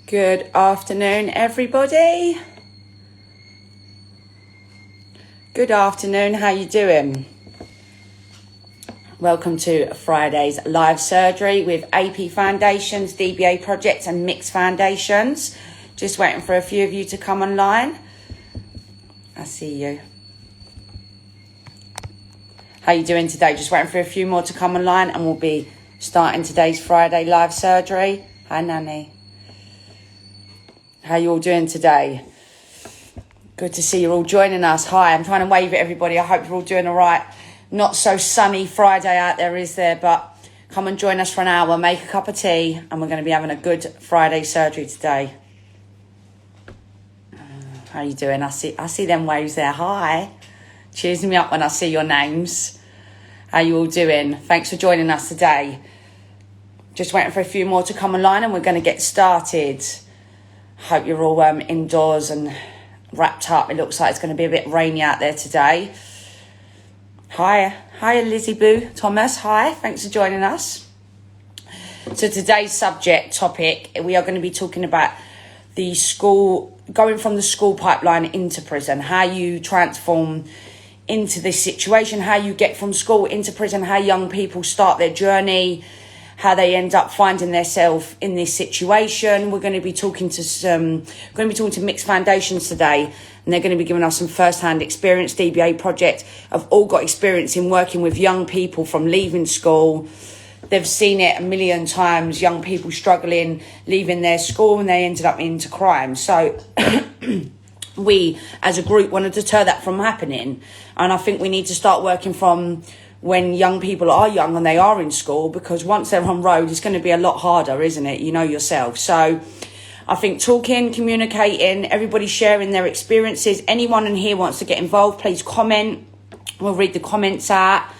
Good afternoon, everybody. Good afternoon, how you doing? Welcome to Friday's live surgery with AP Foundations, DBA Projects and Mixed Foundations. Just waiting for a few of you to come online. I see you. How you doing today? Just waiting for a few more to come online and we'll be starting today's Friday live surgery. Hi, Nanny. How you all doing today? Good to see you all joining us. Hi, I'm trying to wave at everybody. I hope you're all doing all right. Not so sunny Friday out there, is there? But come and join us for an hour, make a cup of tea, and we're going to be having a good Friday surgery today. How you doing? I see them waves there. Hi. Cheers me up when I see your names. How you all doing? Thanks for joining us today. Just waiting for a few more to come online and we're going to get started. Hope you're all indoors and wrapped up. It looks like it's going to be a bit rainy out there today. Hi Lizzie Boo Thomas. Hi, thanks for joining us. So today's topic, we are going to be talking about the school, going from the school pipeline into prison, how you transform into this situation, how you get from school into prison, how young people start their journey, how they end up finding themselves in this situation. We're going to be talking to Mixed Foundations today, and they're going to be giving us some first-hand experience. DBA Project have all got experience in working with young people from leaving school. They've seen it a million times, young people struggling, leaving their school, and they ended up into crime. So we, as a group, want to deter that from happening. And I think we need to start working from when young people are young and they are in school, because once they're on road, it's going to be a lot harder, isn't it? You know yourself. So I think talking, communicating, everybody sharing their experiences. Anyone in here wants to get involved, please comment. We'll read the comments out.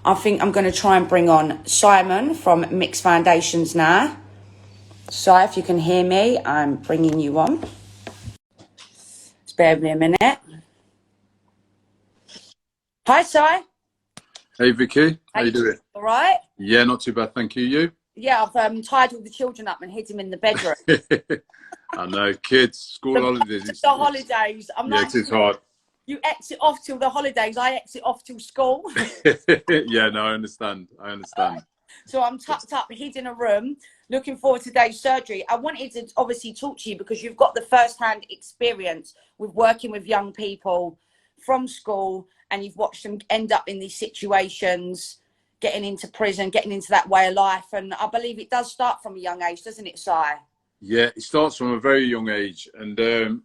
I think I'm going to try and bring on Simon from Mixed Foundations now. Si, if you can hear me, I'm bringing you on. Spare me a minute. Hi, Si. Hey Vicky, how you doing? All right? Yeah, not too bad, thank you. You? Yeah, I've tied all the children up and hid them in the bedroom. I know, kids, school holidays. The holidays. It is hard. You exit off till the holidays, I exit off till school. Yeah, no, I understand. So I'm tucked up, hid in a room, looking forward to today's surgery. I wanted to obviously talk to you because you've got the first-hand experience with working with young people from school, and you've watched them end up in these situations, getting into prison, getting into that way of life. And I believe it does start from a young age, doesn't it, Si? Yeah, it starts from a very young age. And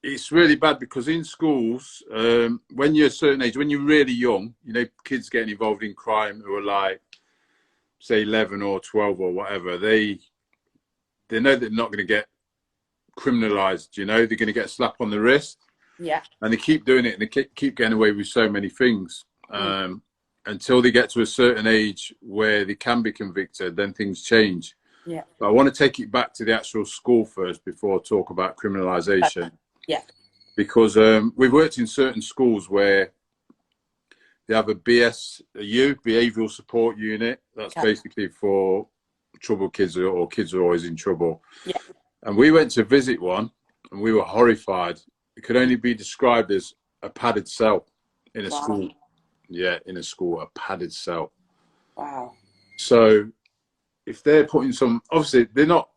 it's really bad because in schools, when you're a certain age, when you're really young, you know, kids getting involved in crime who are like, say, 11 or 12 or whatever, they know they're not going to get criminalised, you know, they're going to get a slap on the wrist. Yeah. And they keep doing it and they keep getting away with so many things until they get to a certain age where they can be convicted, then things change. Yeah. But I want to take it back to the actual school first before I talk about criminalisation. Yeah. Because we've worked in certain schools where they have a BSU, Behavioural Support Unit. That's basically for troubled kids or kids who are always in trouble. Yeah. And we went to visit one and we were horrified. It could only be described as a padded cell in a school. Yeah, in a school, a padded cell. Wow. So if they're putting obviously they're not,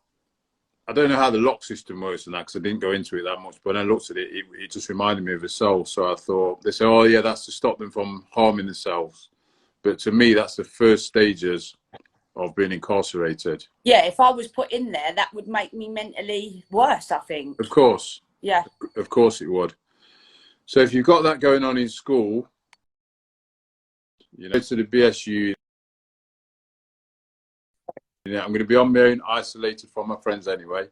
I don't know how the lock system works and that because I didn't go into it that much, but when I looked at it, it just reminded me of a cell. So I thought, they say, oh yeah, that's to stop them from harming themselves. But to me, that's the first stages of being incarcerated. Yeah, if I was put in there, that would make me mentally worse, I think. Of course. Yeah. Of course it would. So if you've got that going on in school, you know, to the BSU, you know, I'm going to be on my own, isolated from my friends anyway.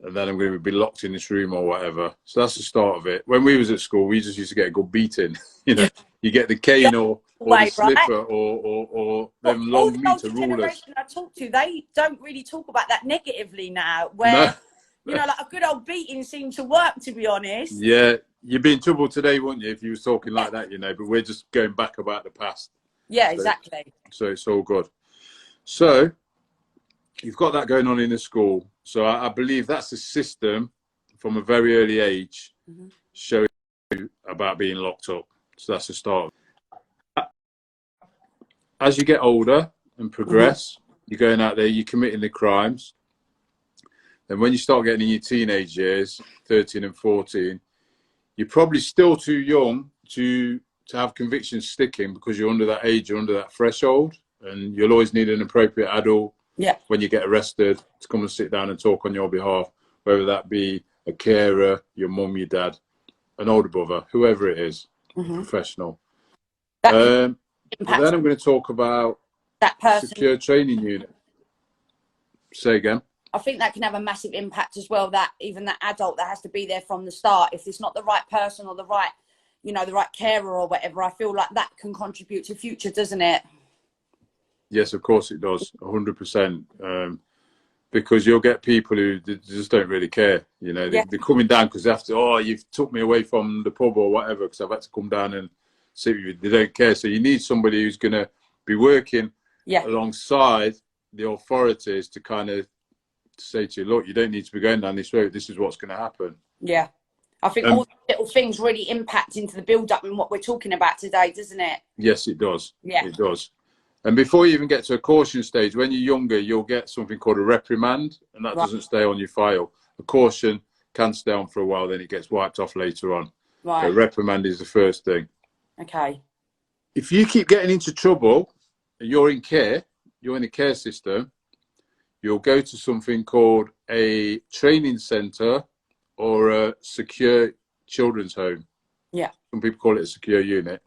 And then I'm going to be locked in this room or whatever. So that's the start of it. When we was at school, we just used to get a good beating. You know, you get the cane or the slipper or them long meter rulers. I talk to, they don't really talk about that negatively now, where... No. You know, like a good old beating seemed to work, to be honest. Yeah, you'd be in trouble today, wouldn't you, if you was talking like that, you know, but we're just going back about the past. Yeah, exactly. So it's all good. So you've got that going on in the school. So I believe that's the system from a very early age showing you about being locked up. So that's the start. As you get older and progress, you're going out there, you're committing the crimes. And when you start getting in your teenage years, 13 and 14, you're probably still too young to have convictions sticking because you're under that age, you're under that threshold, and you'll always need an appropriate adult when you get arrested to come and sit down and talk on your behalf, whether that be a carer, your mum, your dad, an older brother, whoever it is, professional. But then I'm going to talk about that person. Secure training unit. Say again. I think that can have a massive impact as well, that even that adult that has to be there from the start, if it's not the right person or the right, you know, the right carer or whatever, I feel like that can contribute to future, doesn't it? Yes, of course it does, 100%. Because you'll get people who just don't really care. You know, they're coming down because they have to, oh, you've took me away from the pub or whatever because I've had to come down and sit with you. They don't care. So you need somebody who's going to be working alongside the authorities to kind of say to you, look, you don't need to be going down this road. This is what's going to happen. Yeah. I think all the little things really impact into the build-up and what we're talking about today, doesn't it? Yes, it does. Yeah. It does. And before you even get to a caution stage, when you're younger, you'll get something called a reprimand, and that doesn't stay on your file. A caution can stay on for a while, then it gets wiped off later on. Right. So reprimand is the first thing. Okay. If you keep getting into trouble, you're in care, you're in a care system, you'll go to something called a training centre or a secure children's home. Yeah. Some people call it a secure unit.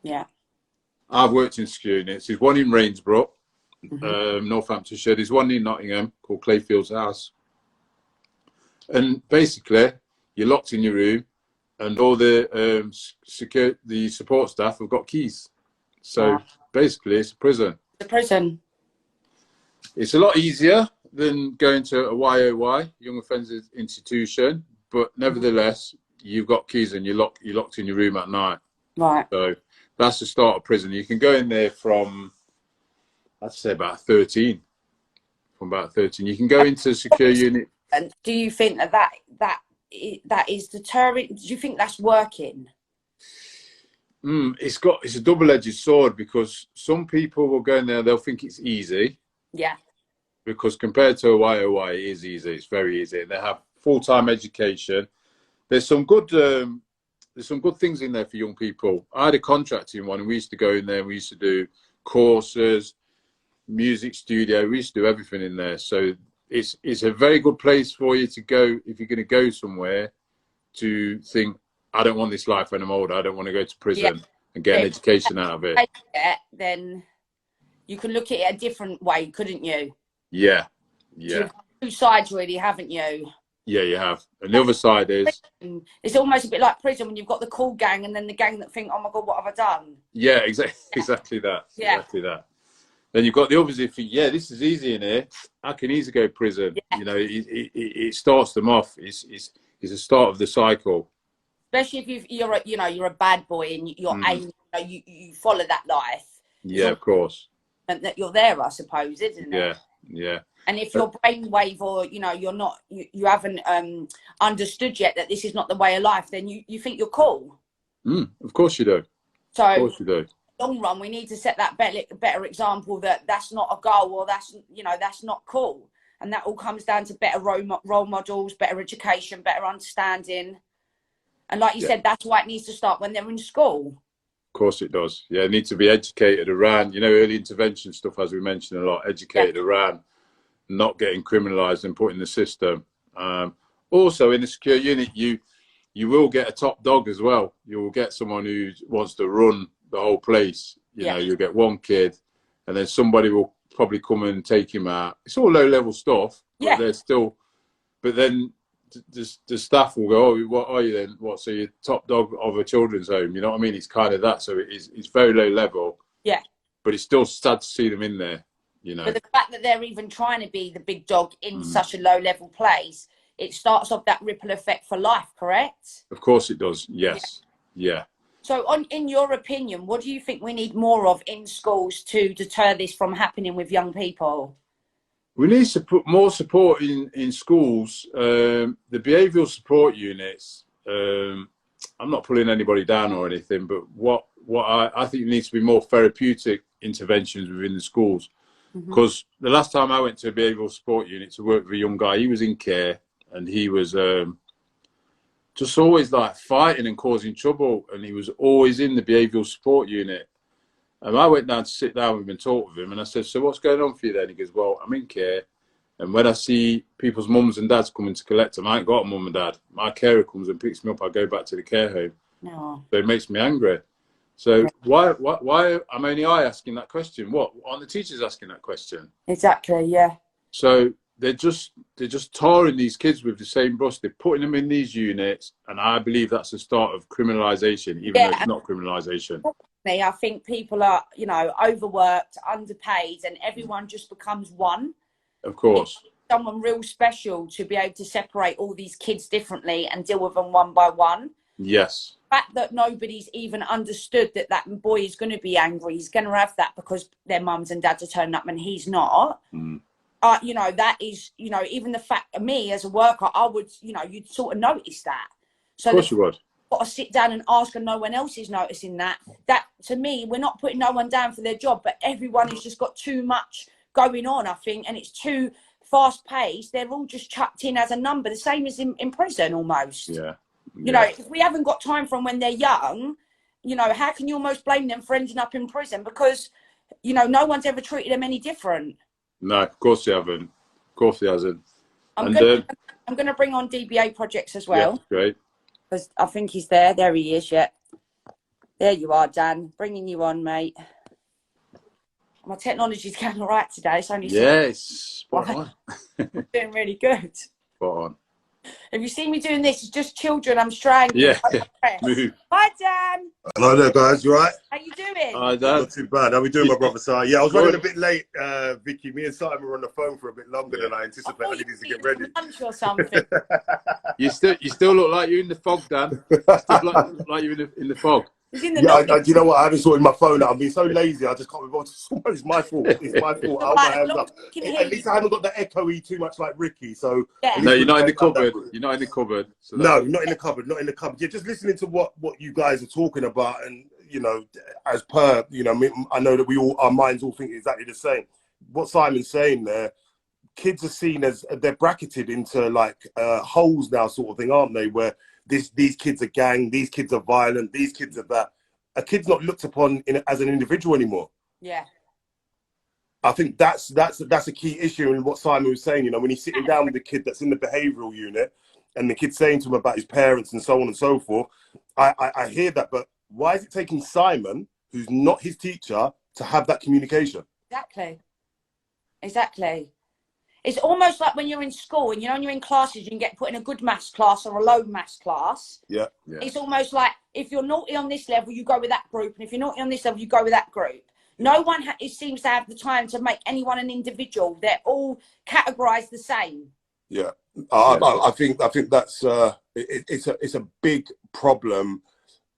Yeah. I've worked in secure units. There's one in Rainsborough, Northamptonshire. There's one in Nottingham called Clayfield's House. And basically, you're locked in your room and all the support staff have got keys. So basically, it's a prison. It's a prison. It's a lot easier than going to a YOI, Young Offenders Institution, but nevertheless, you've got keys and you're locked in your room at night. Right. So that's the start of prison. You can go in there from, I'd say about 13. From about 13, you can go into a secure unit. And do you think that is deterring? Do you think that's working? It's a double-edged sword because some people will go in there, they'll think it's easy. Yeah. Because compared to a YOY, it is easy. It's very easy. And they have full-time education. There's some good things in there for young people. I had a contracting one, and we used to go in there. We used to do courses, music studio. We used to do everything in there. So it's a very good place for you to go if you're going to go somewhere to think, I don't want this life when I'm older. I don't want to go to prison and get an education out of it. Then you can look at it a different way, couldn't you? Yeah, yeah. So you've got two sides, really, haven't you? Yeah, you have. And the other side is... It's almost a bit like prison when you've got the cool gang and then the gang that think, oh, my God, what have I done? Yeah, exactly that. Yeah. Exactly that. Then you've got the others who think, yeah, this is easy in here. I can easily go to prison. Yeah. You know, it starts them off. It's the start of the cycle. Especially if you're a bad boy and you're aiming, you follow that life. Yeah, of course. And that you're there, I suppose, isn't it? Yeah, yeah. And if your brainwave or you're not, you haven't understood yet that this is not the way of life, then you think you're cool. Of course you do. So, of course you do. Long run, we need to set that better example that that's not a goal or that's not cool, and that all comes down to better role models, better education, better understanding. And like you said, that's why it needs to start when they're in school. Of course it does. Yeah, they need to be educated around, early intervention stuff, as we mentioned a lot, educated around not getting criminalised and put in the system. Also, in a secure unit, you will get a top dog as well. You will get someone who wants to run the whole place. You know, you'll get one kid and then somebody will probably come and take him out. It's all low-level stuff, but they're still... But then... The staff will go, oh, what are you then? What, so you're top dog of a children's home? You know what I mean? It's kind of that. So it's very low level. Yeah. But it's still sad to see them in there, But the fact that they're even trying to be the big dog in such a low level place, it starts off that ripple effect for life, correct? Of course it does. Yes. Yeah. So in your opinion, what do you think we need more of in schools to deter this from happening with young people? We need to put more support in schools. The behavioural support units. I'm not pulling anybody down or anything, but what I think needs to be more therapeutic interventions within the schools. Because the last time I went to a behavioural support unit to work with a young guy, he was in care and he was just always like fighting and causing trouble, and he was always in the behavioural support unit. And I went down to sit down with him and talk with him, and I said, "So what's going on for you then?" He goes, "Well, I'm in care, and when I see people's mums and dads coming to collect them, I ain't got a mum and dad. My carer comes and picks me up. I go back to the care home. No. So it makes me angry." So why am only I asking that question? What aren't the teachers asking that question? Exactly. Yeah. So they're just tarring these kids with the same brush. They're putting them in these units, and I believe that's the start of criminalisation, even though it's not criminalisation. I think people are, you know, overworked, underpaid, and everyone just becomes one. Of course. It's someone real special to be able to separate all these kids differently and deal with them one by one. Yes. The fact that nobody's even understood that that boy is going to be angry, he's going to have that because their mums and dads are turning up and he's not. You know, that is, you know, even the fact of me as a worker, I would, you know, you'd sort of notice that. So of course you would. Got to sit down and ask, and no one else is noticing that. That, to me, we're not putting no one down for their job, but everyone has just got too much going on, I think, and it's too fast paced. They're all just chucked in as a number, the same as in prison almost. Yeah. You know, if we haven't got time from when they're young, you know, how can you almost blame them for ending up in prison? Because, you know, no one's ever treated them any different. No, of course they haven't. Of course they hasn't. I'm going to bring on DBA projects as well. Yeah, great. Because I think he's there. There he is, yeah. There you are, Dan. Bringing you on, mate. My technology's going all right today. It's only spot on. Doing really good. Spot on. Have you seen me doing this? It's just children I'm strangling. Yeah. Move. Hi, Dan. Hello there, guys. You all right? How you doing? Hi, Dan. Not too bad. How we doing, my brother? So, yeah, I was running a bit late, Vicky. Me and Simon were on the phone for a bit longer than I anticipated. I needed to get ready. Lunch or something. You still look like you're in the fog, Dan. You still look like you're in the fog. Do you know what? I haven't sorted my phone out. I've been so lazy. I just can't remember. It's my fault. It's my fault. I'll my hands up. At least I haven't got the echoey too much like Ricky. So no, you're not in the cupboard. You're not in the cupboard. So no, not in the cupboard. Not in the cupboard. Yeah, just listening to what you guys are talking about, and you know, as per I know that our minds all think exactly the same. What Simon's saying there, kids are seen as they're bracketed into like holes now, sort of thing, aren't they? Where these kids are gang, these kids are violent, these kids are that. A kid's not looked upon as an individual anymore. Yeah. I think that's a key issue in what Simon was saying. You know, when he's sitting down with the kid that's in the behavioural unit, and the kid's saying to him about his parents and so on and so forth, I hear that. But why is it taking Simon, who's not his teacher, to have that communication? Exactly. It's almost like when you're in school and, you know, when you're in classes, you can get put in a good maths class or a low maths class. Yeah. It's almost like if you're naughty on this level, you go with that group. And if you're naughty on this level, you go with that group. No one it seems to have the time to make anyone an individual. They're all categorized the same. Yeah. I think that's it's a big problem,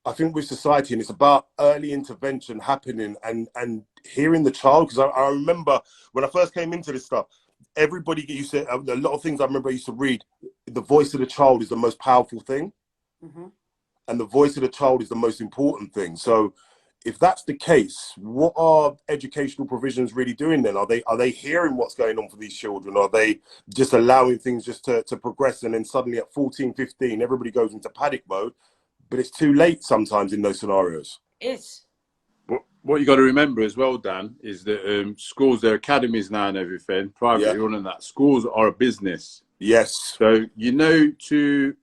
I think, with society, and it's about early intervention happening and hearing the child. Because I remember when I first came into this stuff, everybody used to, a lot of things I remember I used to read, the voice of the child is the most powerful thing. And the voice of the child is the most important thing. So if that's the case, what are educational provisions really doing then? Are they hearing what's going on for these children? Are they just allowing things just to progress, and then suddenly at 14, 15, everybody goes into panic mode, but it's too late sometimes in those scenarios? It is. What you got to remember as well, Dan, is that schools, their academies now and everything, privately run, and that schools are a business. Yes. So, you know, to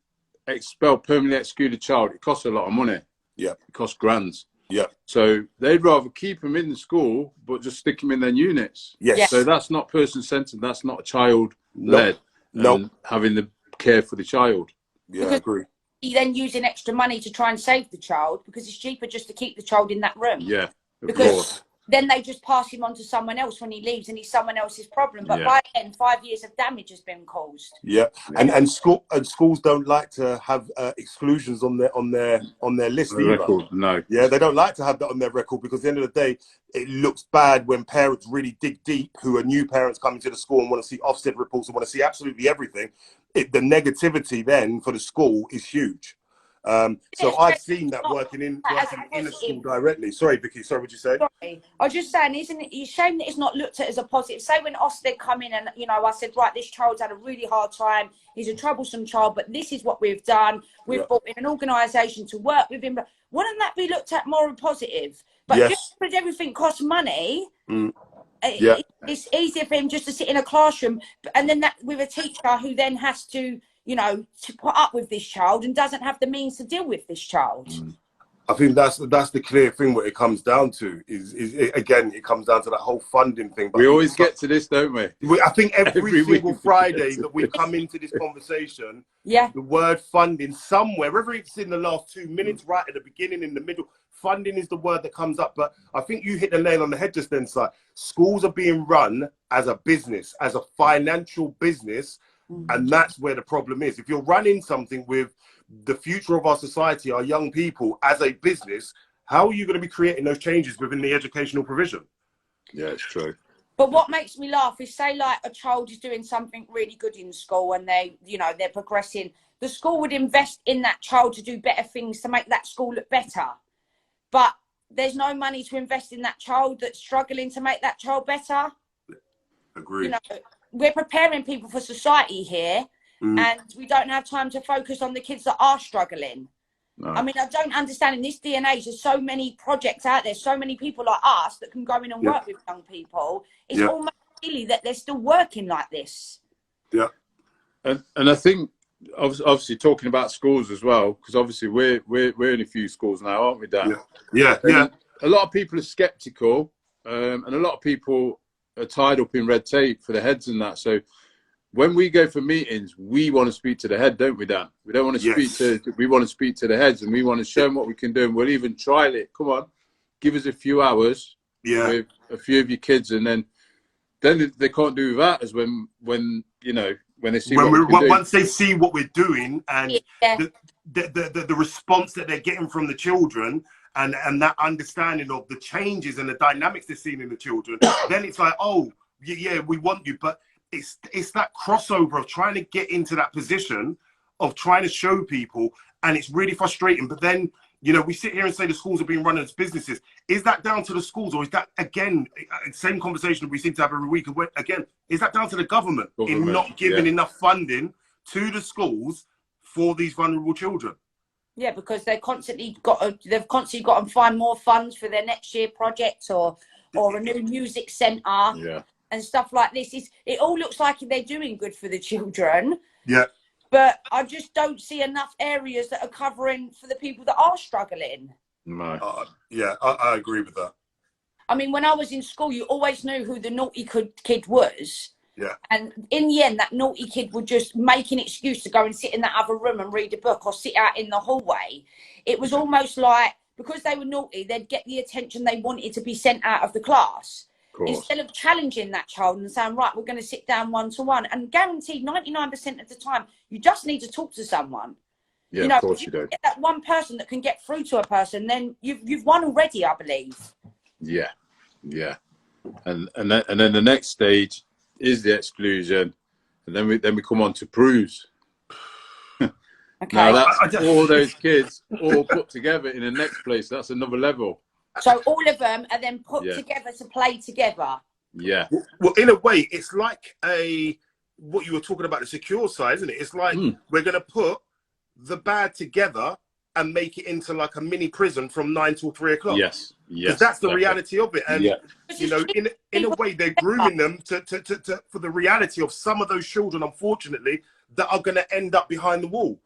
permanently exclude a child, it costs a lot of money. Yeah. It costs grands. Yeah. So they'd rather keep them in the school, but just stick them in their units. Yes. So that's not person-centered. That's not child-led. No. Having the care for the child. Yeah, I agree. Then using extra money to try and save the child, because it's cheaper just to keep the child in that room. Yeah. Because then they just pass him on to someone else when he leaves, and he's someone else's problem. But Yeah. by then, 5 years of damage has been caused. Yeah, and schools don't like to have exclusions on their list either. Record, no. Yeah, they don't like to have that on their record, because at the end of the day, it looks bad when parents really dig deep, who are new parents coming to the school and want to see Ofsted reports and want to see absolutely everything. The negativity then for the school is huge. So I've seen that working in a school directly. Sorry, Vicky. Sorry, what you say? Sorry. I was just saying, isn't it a shame that it's not looked at as a positive? Say when Ofsted come in and, you know, I said, right, this child's had a really hard time. He's a troublesome child, but this is what we've done. We've brought in an organisation to work with him. But wouldn't that be looked at more positive? But just because everything costs money, it's easier for him just to sit in a classroom, and then that with a teacher who then has to, you know, to put up with this child and doesn't have the means to deal with this child. I think that's the clear thing. What it comes down to is again, it comes down to that whole funding thing. But we always get to this, don't we? I think every single Friday that we come into this conversation, the word funding somewhere, whether it's in the last 2 minutes, right at the beginning, in the middle, funding is the word that comes up. But I think you hit the nail on the head just then, Si. Schools are being run as a business, as a financial business. And that's where the problem is. If you're running something with the future of our society, our young people, as a business, how are you going to be creating those changes within the educational provision? Yeah, it's true. But what makes me laugh is, say like a child is doing something really good in school and they, you know, they're progressing. The school would invest in that child to do better things to make that school look better. But there's no money to invest in that child that's struggling to make that child better. Agreed. You know, we're preparing people for society here, and we don't have time to focus on the kids that are struggling. No. I mean, I don't understand, in this day and age, there's so many projects out there, so many people like us that can go in and work with young people. It's almost silly that they're still working like this. Yeah. And I think, obviously talking about schools as well, because obviously we're in a few schools now, aren't we, Dan? Yeah. A lot of people are sceptical, and a lot of people are tied up in red tape for the heads and that. So when we go for meetings, we want to speak to the head, don't we, Dan? We don't want to we want to speak to the heads, and we want to show them what we can do, and we'll even trial it. Come on, give us a few hours with a few of your kids, and then they can't do that as when you know, when they see once they see what we're doing and the response that they're getting from the children, and that understanding of the changes and the dynamics they're seeing in the children, then it's like, oh, yeah, we want you. But it's that crossover of trying to get into that position of trying to show people, and it's really frustrating. But then, you know, we sit here and say the schools are being run as businesses. Is that down to the schools, or is that, again, same conversation we seem to have every week? Again, is that down to the government in not giving enough funding to the schools for these vulnerable children? Yeah, because they've constantly got to find more funds for their next year projects or a new music centre and stuff like this. It all looks like they're doing good for the children. Yeah. But I just don't see enough areas that are covering for the people that are struggling. No. I agree with that. I mean, when I was in school, you always knew who the naughty kid was. Yeah. And in the end, that naughty kid would just make an excuse to go and sit in that other room and read a book or sit out in the hallway. It was almost like, because they were naughty, they'd get the attention they wanted to be sent out of the class. Instead of challenging that child and saying, right, we're going to sit down one-to-one. And guaranteed 99% of the time, you just need to talk to someone. Yeah, you know, of course you do. Get that one person that can get through to a person, then you've won already, I believe. Yeah. And then the next stage is the exclusion, and then we come on to proofs. Okay. Now that's all those kids all put together in the next place. That's another level. So all of them are then put together to play together. Yeah. Well, in a way, it's like what you were talking about, the secure side, isn't it? It's like we're going to put the bad together and make it into like a mini prison from 9 till 3 o'clock. Yes. Because that's the reality of it. And, you know, in a way, they're grooming them for the reality of some of those children, unfortunately, that are going to end up behind the wall.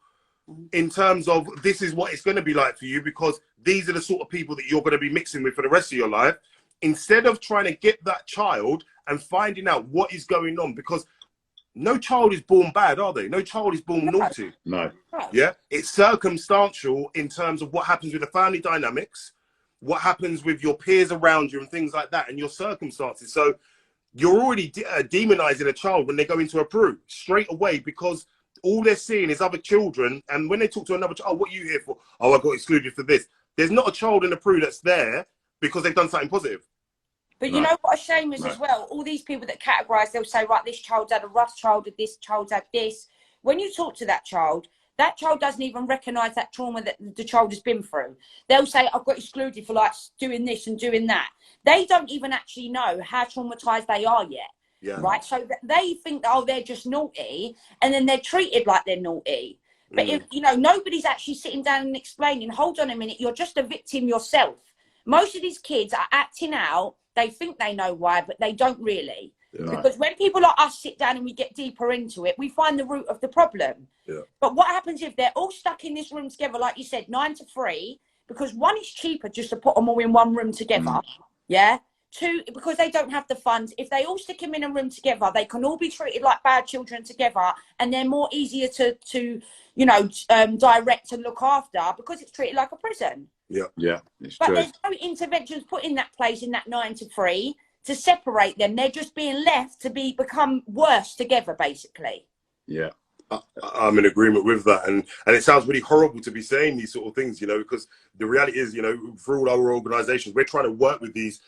In terms of, this is what it's going to be like for you, because these are the sort of people that you're going to be mixing with for the rest of your life. Instead of trying to get that child and finding out what is going on, because no child is born bad, are they? No child is born naughty. No. Yeah, it's circumstantial in terms of what happens with the family dynamics, what happens with your peers around you and things like that, and your circumstances. So you're already demonizing a child when they go into a Peru straight away, because all they're seeing is other children. And when they talk to another child, oh, what are you here for? Oh, I got excluded for this. There's not a child in the Peru that's there because they've done something positive. But you know what a shame is as well? All these people that categorise, they'll say, right, this child's had a rough childhood, this child's had this. When you talk to that child doesn't even recognise that trauma that the child has been through. They'll say, I've got excluded for like doing this and doing that. They don't even actually know how traumatised they are yet. Yeah. Right? So they think, oh, they're just naughty, and then they're treated like they're naughty. But, if, you know, nobody's actually sitting down and explaining, hold on a minute, you're just a victim yourself. Most of these kids are acting out. They think they know why, but they don't really. Yeah. Because when people like us sit down and we get deeper into it, we find the root of the problem. Yeah. But what happens if they're all stuck in this room together, like you said, 9 to 3, because one, it's cheaper just to put them all in one room together. Yeah. 2, because they don't have the funds. If they all stick them in a room together, they can all be treated like bad children together, and they're more easier to you know, direct and look after, because it's treated like a prison. Yeah, yeah. But true. There's no interventions put in that place in that 9 to 3 to separate them. They're just being left to become worse together, basically. Yeah. I'm in agreement with that, and it sounds really horrible to be saying these sort of things, you know, because the reality is, you know, for all our organisations, we're trying to work with these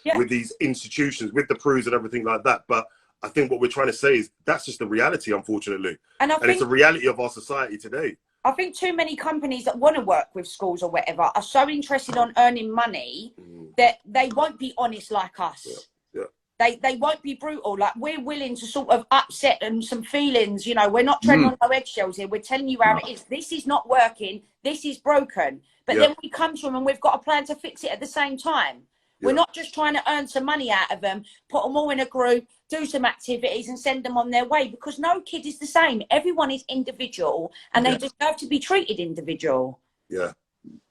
institutions, with the Prus and everything like that. But I think what we're trying to say is that's just the reality, unfortunately, and it's a reality of our society today. I think too many companies that want to work with schools or whatever are so interested on earning money that they won't be honest like us. Yeah. Yeah. They won't be brutal. Like, we're willing to sort of upset and some feelings, you know, we're not treading on no eggshells here. We're telling you how it is. This is not working. This is broken. But then we come to them and we've got a plan to fix it at the same time. Yeah. We're not just trying to earn some money out of them, put them all in a group, do some activities and send them on their way, because no kid is the same. Everyone is individual, and they deserve to be treated individual. Yeah.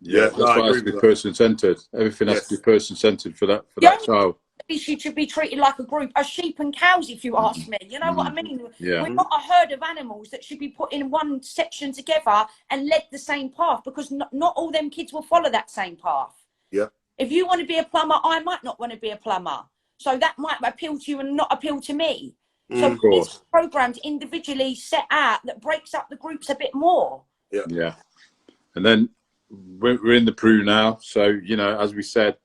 Yeah, that's why it has to be person-centred. Everything has to be person-centred for that child. She should be treated like a group, as sheep and cows, if you ask me. You know what I mean? Yeah. We're not a herd of animals that should be put in one section together and led the same path, because not all them kids will follow that same path. Yeah. If you want to be a plumber, I might not want to be a plumber. So that might appeal to you and not appeal to me. So these programs individually set out that breaks up the groups a bit more. Yeah. Yeah. And then we're in the Peru now. So, you know, as we said,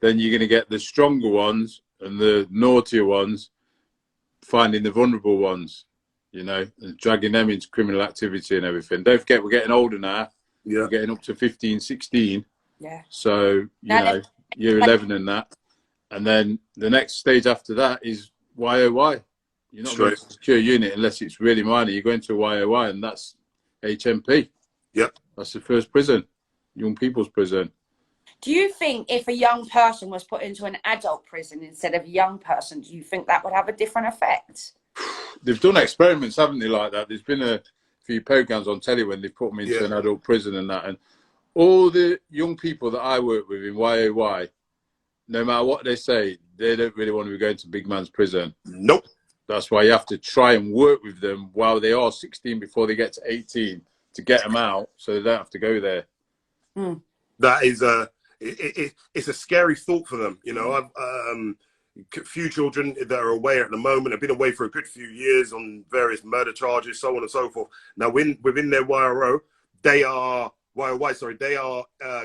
then you're going to get the stronger ones and the naughtier ones finding the vulnerable ones, you know, and dragging them into criminal activity and everything. Don't forget, we're getting older now. Yeah. We're getting up to 15, 16. Yeah. So, you know, year 11 and that. And then the next stage after that is YOY. You're not going to a secure unit unless it's really minor. You're going to a YOY, and that's HMP. Yep. That's the first prison, young people's prison. Do you think if a young person was put into an adult prison instead of a young person, do you think that would have a different effect? They've done experiments, haven't they, like that? There's been a few programs on telly when they put them into an adult prison and that. And all the young people that I work with in YOY, no matter what they say, they don't really want to be going to big man's prison. Nope. That's why you have to try and work with them while they are 16 before they get to 18 to get them out, so they don't have to go there. That is it's a scary thought for them. You know, I've few children that are away at the moment have been away for a good few years on various murder charges, so on and so forth. Now, within their YRO, they are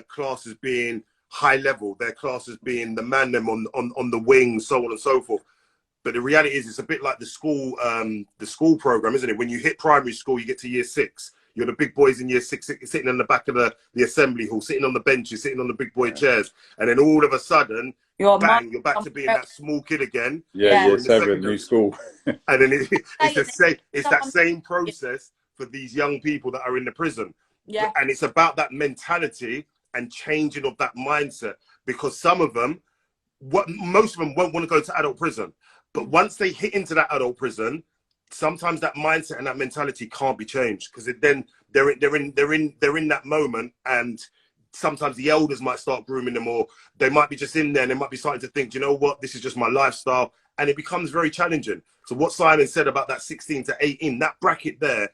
classed as being high level. Their class as being the man them on the wing, so on and so forth. But the reality is, it's a bit like the school program, isn't it? When you hit primary school, you get to year 6. You're the big boys in year 6 sitting in the back of the assembly hall, sitting on the benches, sitting on the big boy chairs. And then all of a sudden, you're back to being that small kid again. Yeah, year 7, new school. And then it's that same process for these young people that are in the prison. Yeah. And it's about that mentality and changing of that mindset, because some of them, most of them won't want to go to adult prison. But once they hit into that adult prison, sometimes that mindset and that mentality can't be changed, because then they're in that moment, and sometimes the elders might start grooming them, or they might be just in there and they might be starting to think, you know what, this is just my lifestyle, and it becomes very challenging. So what Simon said about that 16 to 18, that bracket there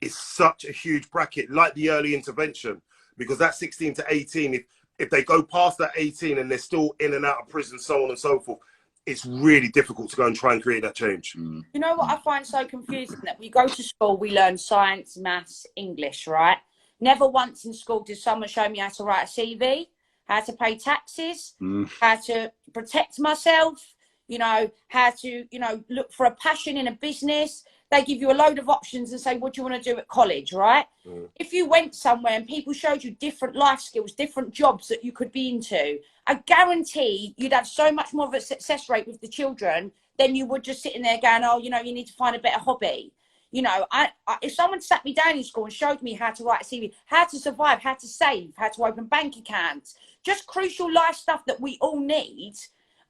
is such a huge bracket, like the early intervention, because that 16 to 18, if they go past that 18 and they're still in and out of prison, so on and so forth, it's really difficult to go and try and create that change. You know what I find so confusing? That we go to school, we learn science, maths, English, right? Never once in school did someone show me how to write a CV, how to pay taxes, how to protect myself, you know, how to, you know, look for a passion in a business. They give you a load of options and say, what do you want to do at college, right? If you went somewhere and people showed you different life skills, different jobs that you could be into, I guarantee you'd have so much more of a success rate with the children than you would just sitting there going, oh, you know, you need to find a better hobby. You know, if someone sat me down in school and showed me how to write a CV, how to survive, how to save, how to open bank accounts, just crucial life stuff that we all need,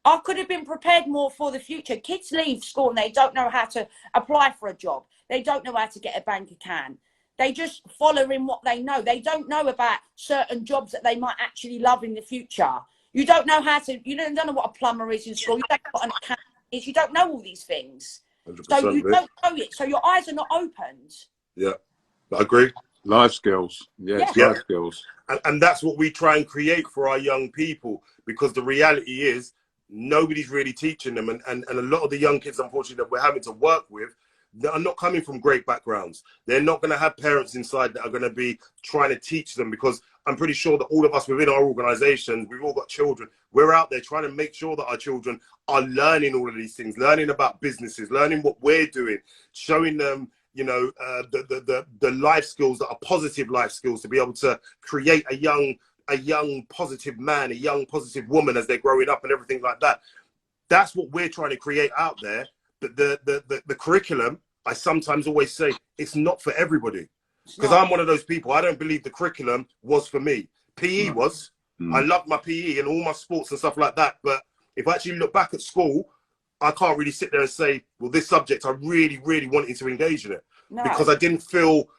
I could have been prepared more for the future. Kids leave school and they don't know how to apply for a job. They don't know how to get a bank account. They just follow in what they know. They don't know about certain jobs that they might actually love in the future. You don't know how to, you don't know what a plumber is in school. You don't know what an accountant is. You don't know all these things. So you don't know it. So your eyes are not opened. Yeah, I agree. Life skills. Yes, life skills. And that's what we try and create for our young people, because the reality is nobody's really teaching them. And a lot of the young kids, unfortunately, that we're having to work with, that are not coming from great backgrounds. They're not going to have parents inside that are going to be trying to teach them, because I'm pretty sure that all of us within our organizations, we've all got children. We're out there trying to make sure that our children are learning all of these things, learning about businesses, learning what we're doing, showing them, you know, the life skills that are positive life skills, to be able to create a young positive man, a young positive woman as they're growing up and everything like that. That's what we're trying to create out there. But the curriculum, I sometimes always say, it's not for everybody. Because I'm one of those people, I don't believe the curriculum was for me. PE was. I loved my PE and all my sports and stuff like that. But if I actually look back at school, I can't really sit there and say, well, this subject, I really, really wanted to engage in it. Because I didn't feel,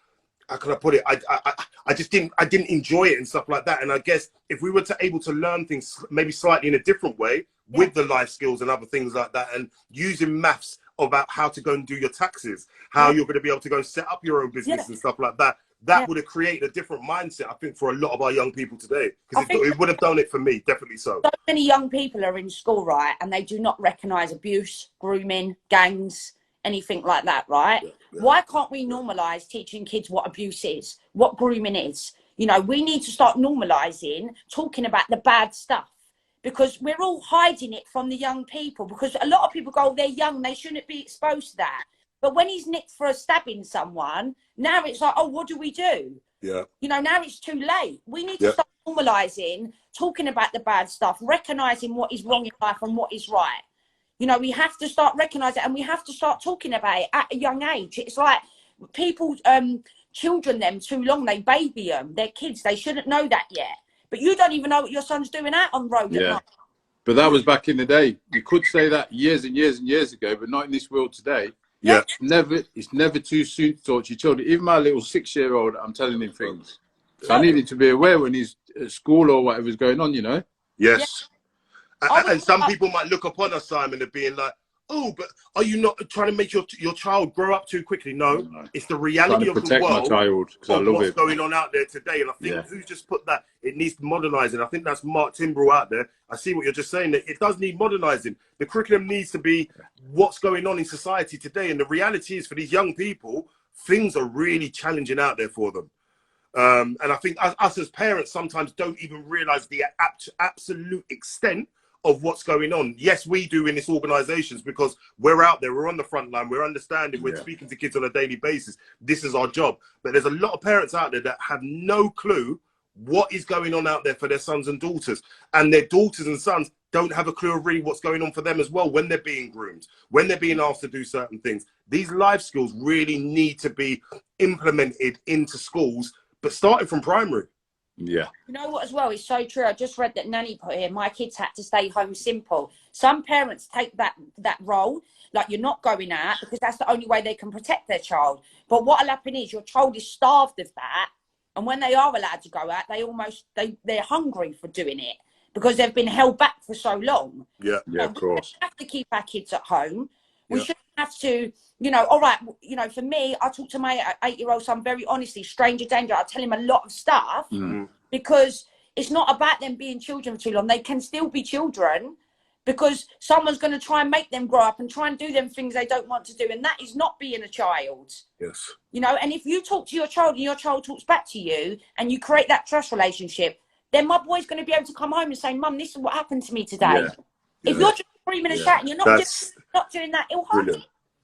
how can I put it? I just didn't enjoy it and stuff like that. And I guess if we were able to learn things maybe slightly in a different way with the life skills and other things like that, and using maths about how to go and do your taxes, how you're going to be able to go and set up your own business and stuff like that, that would have created a different mindset, I think, for a lot of our young people today. Because it would have done it for me, definitely so. So many young people are in school, right, and they do not recognise abuse, grooming, gangs, anything like that, right? Why can't we normalise teaching kids what abuse is, what grooming is? You know, we need to start normalising talking about the bad stuff, because we're all hiding it from the young people, because a lot of people go, oh, they're young, they shouldn't be exposed to that. But when he's nicked for stabbing someone, now it's like, oh, what do we do? Yeah. You know, now it's too late. We need to start normalising, talking about the bad stuff, recognising what is wrong in life and what is right. You know, we have to start recognising it, and we have to start talking about it at a young age. It's like people, children them too long, they baby them. They're kids, they shouldn't know that yet. But you don't even know what your son's doing out on the road at night. But that was back in the day. You could say that years and years and years ago, but not in this world today. Yeah. It's never too soon to talk to your children. Even my little 6-year-old, I'm telling him things. So I needed to be aware when he's at school or whatever's going on, you know? Yes. And some people might look upon us, Simon, as being like, oh, but are you not trying to make your child grow up too quickly? No, it's the reality of the world, of what's going on out there today. And I think who's just put that, it needs modernising. I think that's Mark Timbrell out there. I see what you're just saying, that it does need modernising. The curriculum needs to be what's going on in society today. And the reality is, for these young people, things are really challenging out there for them. And I think us as parents sometimes don't even realise the absolute extent of what's going on. Yes, we do in this organizations, because we're out there, we're on the front line, we're understanding, we're speaking to kids on a daily basis. This is our job. But there's a lot of parents out there that have no clue what is going on out there for their sons and daughters. And their daughters and sons don't have a clue of really what's going on for them as well, when they're being groomed, when they're being asked to do certain things. These life skills really need to be implemented into schools, but starting from primary. Yeah. You know what, as well, it's so true. I just read that Nanny put here, my kids had to stay home simple. Some parents take that role, like, you're not going out, because that's the only way they can protect their child. But what'll happen is your child is starved of that, and when they are allowed to go out, they're hungry for doing it, because they've been held back for so long. Yeah, of course. We have to keep our kids at home. We shouldn't have to, you know, all right, you know, for me, I talk to my 8-year-old son very honestly, stranger danger. I tell him a lot of stuff because it's not about them being children for too long. They can still be children, because someone's going to try and make them grow up and try and do them things they don't want to do. And that is not being a child. Yes. You know, and if you talk to your child and your child talks back to you and you create that trust relationship, then my boy's going to be able to come home and say, Mum, this is what happened to me today. Yeah. If you're just screaming and shouting, you're not doing that, it'll hurt you.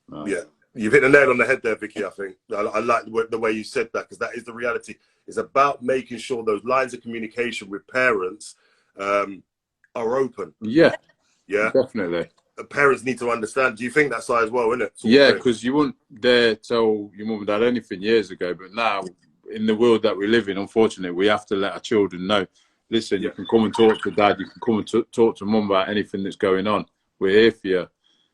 No. Yeah. You've hit the nail on the head there, Vicky, I think. I like the way you said that, because that is the reality. It's about making sure those lines of communication with parents are open. Yeah. Yeah. Definitely. Parents need to understand. Do you think that side as well, isn't it? Yeah, because you wouldn't dare tell your mum and dad anything years ago, but now, in the world that we live in, unfortunately, we have to let our children know, listen, you can come and talk to dad, you can come and talk to mum about anything that's going on. We're here for you.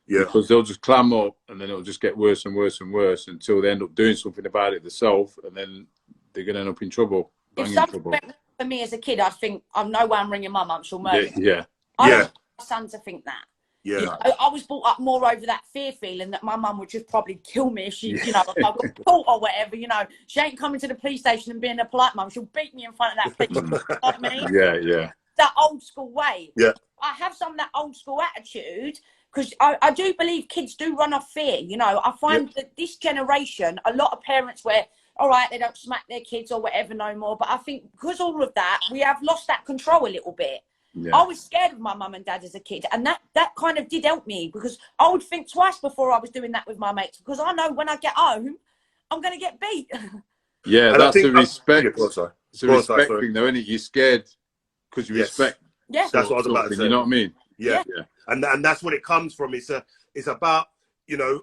Yeah. Because they'll just clam up, and then it'll just get worse and worse and worse until they end up doing something about it themselves, and then they're going to end up in trouble. If something went for me as a kid, I'd think, I'm no way I'm ringing mum up, she'll murder me. Yeah. I don't want my son to think that. Yeah. You know, I was brought up more over that fear feeling that my mum would just probably kill me if she, you know, if I got caught or whatever, you know. She ain't coming to the police station and being a polite mum. She'll beat me in front of that police. You know what I mean? Yeah. That old school way. Yeah. I have some of that old school attitude, because I do believe kids do run off fear. You know, I find that this generation, a lot of parents where, all right, they don't smack their kids or whatever no more. But I think because all of that, we have lost that control a little bit. Yeah. I was scared of my mum and dad as a kid, and that kind of did help me, because I would think twice before I was doing that with my mates, because I know when I get home, I'm going to get beat. Yeah, and that's the respect. It's a respect thing, though, isn't it? You're scared because you respect. Yeah, that's what I was about to say. You know what I mean? Yeah. And that's what it comes from. It's about, you know,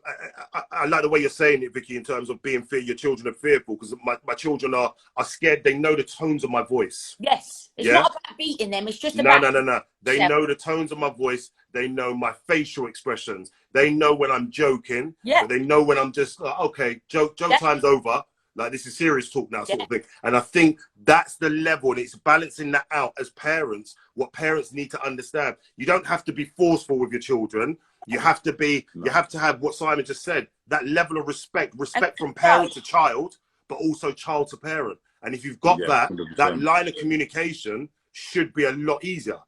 I like the way you're saying it, Vicky, in terms of being fear. Your children are fearful, because my children are scared. They know the tones of my voice. Yes. It's not about beating them. It's just about... No. They know the tones of my voice. They know my facial expressions. They know when I'm joking. Yeah. They know when I'm just, okay, joke time's over. Like, this is serious talk now, sort of thing. And I think that's the level, and it's balancing that out as parents, what parents need to understand. You don't have to be forceful with your children. You have to be, you have to have what Simon just said, that level of respect from parent to child, but also child to parent. And if you've got that 100%. That line of communication should be a lot easier.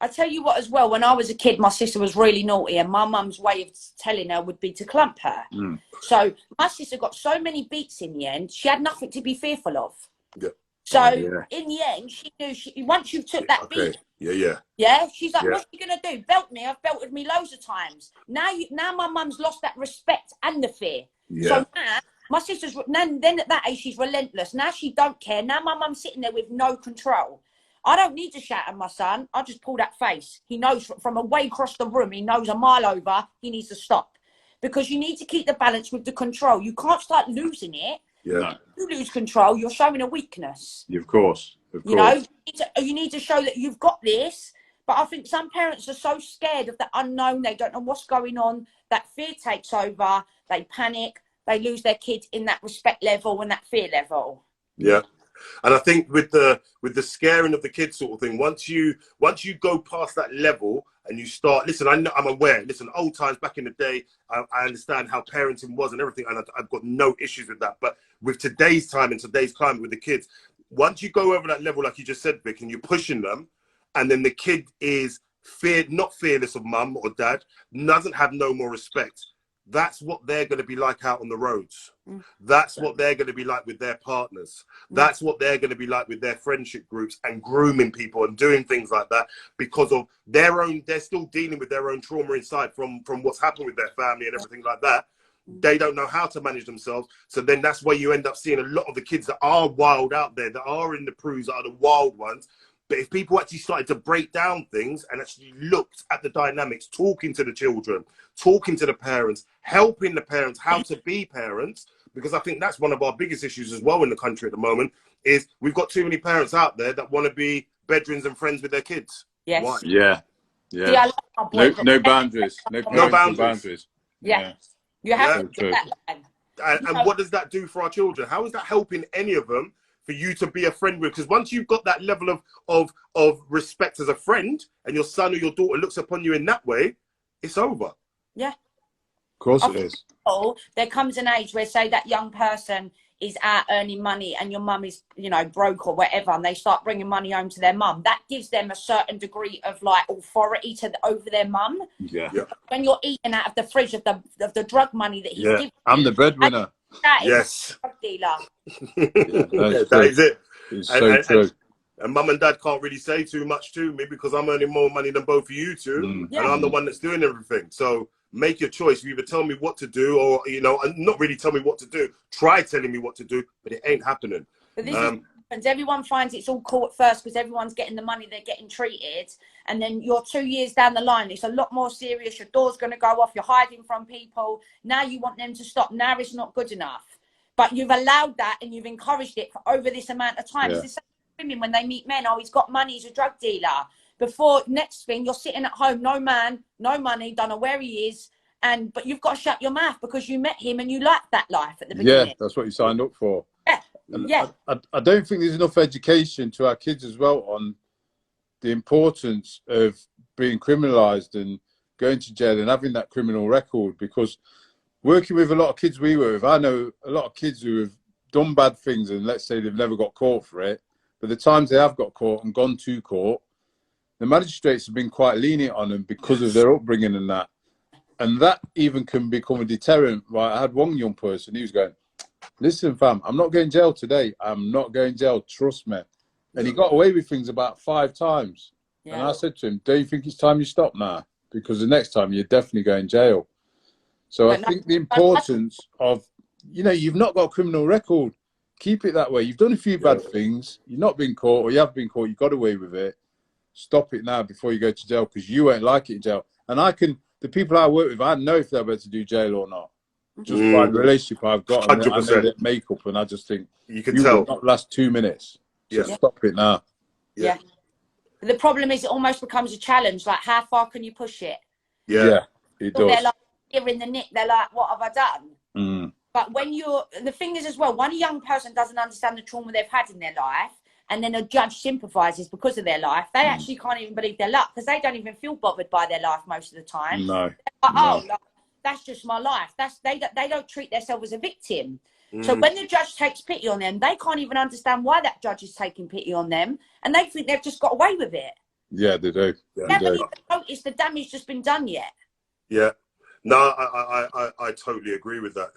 I tell you what as well, when I was a kid, my sister was really naughty, and my mum's way of telling her would be to clump her. So my sister got so many beats in the end, she had nothing to be fearful of. Yeah. So in the end, she knew once you took that beat. Yeah, she's like, what's she gonna do? Belt me? I've belted me loads of times. Now my mum's lost that respect and the fear. So now my sister's then at that age, she's relentless. Now she don't care. Now my mum's sitting there with no control. I don't need to shout at my son. I just pull that face. He knows from away across the room. He knows a mile over. He needs to stop, because you need to keep the balance with the control. You can't start losing it. Yeah. If you lose control, you're showing a weakness. Of course. You know, you need to show that you've got this. But I think some parents are so scared of the unknown. They don't know what's going on. That fear takes over. They panic. They lose their kids in that respect level and that fear level. Yeah. And I think with the scaring of the kids sort of thing, once you go past that level and you start, listen, I'm aware, listen, old times back in the day, I understand how parenting was and everything, and I've got no issues with that. But with today's time and today's climate with the kids, once you go over that level, like you just said, Vic, and you're pushing them, and then the kid is not fearless of mum or dad, doesn't have no more respect, that's what they're going to be like out on the roads. That's what they're going to be like with their partners. That's what they're going to be like with their friendship groups and grooming people and doing things like that, because of their own, they're still dealing with their own trauma inside from what's happened with their family and everything like that. They don't know how to manage themselves. So then that's where you end up seeing a lot of the kids that are wild out there, that are in the crews, that are the wild ones. But if people actually started to break down things and actually looked at the dynamics, talking to the children, talking to the parents, helping the parents how to be parents, because I think that's one of our biggest issues as well in the country at the moment, is we've got too many parents out there that want to be bedrooms and friends with their kids. Yes. Why? Yeah. No boundaries. No boundaries. Yeah. You have to do that. And what does that do for our children? How is that helping any of them for you to be a friend with? Because once you've got that level of respect as a friend, and your son or your daughter looks upon you in that way, it's over. Yeah. Of course it is. There comes an age where, say, that young person is out earning money and your mum is, you know, broke or whatever, and they start bringing money home to their mum, that gives them a certain degree of like authority over their mum. Yeah. When you're eating out of the fridge of the drug money that he's giving, I'm the breadwinner. That is Yes. a drug dealer. That is it. It's so true. And mum and dad can't really say too much to me because I'm earning more money than both of you two, and I'm the one that's doing everything. So make your choice. You either tell me what to do, or, you know, and not really tell me what to do. Try telling me what to do, but it ain't happening. But this happens. Everyone finds it's all cool at first because everyone's getting the money, they're getting treated, and then you're 2 years down the line, it's a lot more serious. Your door's going to go off. You're hiding from people. Now you want them to stop. Now it's not good enough. But you've allowed that and you've encouraged it for over this amount of time. It's the same with women when they meet men. Oh, he's got money. He's a drug dealer. Before, next thing, you're sitting at home, no man, no money, don't know where he is. But you've got to shut your mouth because you met him and you liked that life at the beginning. Yeah, that's what you signed up for. Yeah. I don't think there's enough education to our kids as well on the importance of being criminalised and going to jail and having that criminal record, because working with a lot of kids we work with, I know a lot of kids who have done bad things and let's say they've never got caught for it, but the times they have got caught and gone to court, the magistrates have been quite lenient on them because of their upbringing and that. And that even can become a deterrent. Right? I had one young person, he was going, listen, fam, I'm not going to jail today. I'm not going to jail, trust me. And he got away with things about 5 times. And I said to him, do you think it's time you stop now? Because the next time you're definitely going to jail. So I think the importance of, you know, you've not got a criminal record. Keep it that way. You've done a few bad things. You've not been caught, or you have been caught. You got away with it. Stop it now before you go to jail, because you won't like it in jail. And the people I work with, I know if they're about to do jail or not. Just by the relationship I've got. And I know their makeup, and I just think, you can tell. Will not last 2 minutes. So stop it now. Yeah. The problem is it almost becomes a challenge. Like, how far can you push it? Yeah, it does. They're like, here in the nick, they're like, what have I done? But when the thing is as well, when a young person doesn't understand the trauma they've had in their life, and then a judge sympathises because of their life, they actually can't even believe their luck, because they don't even feel bothered by their life most of the time. No. Like, that's just my life. They don't treat themselves as a victim. So when the judge takes pity on them, they can't even understand why that judge is taking pity on them, and they think they've just got away with it. Yeah, they do. They haven't even noticed the damage that's been done yet. Yeah. No, I totally agree with that.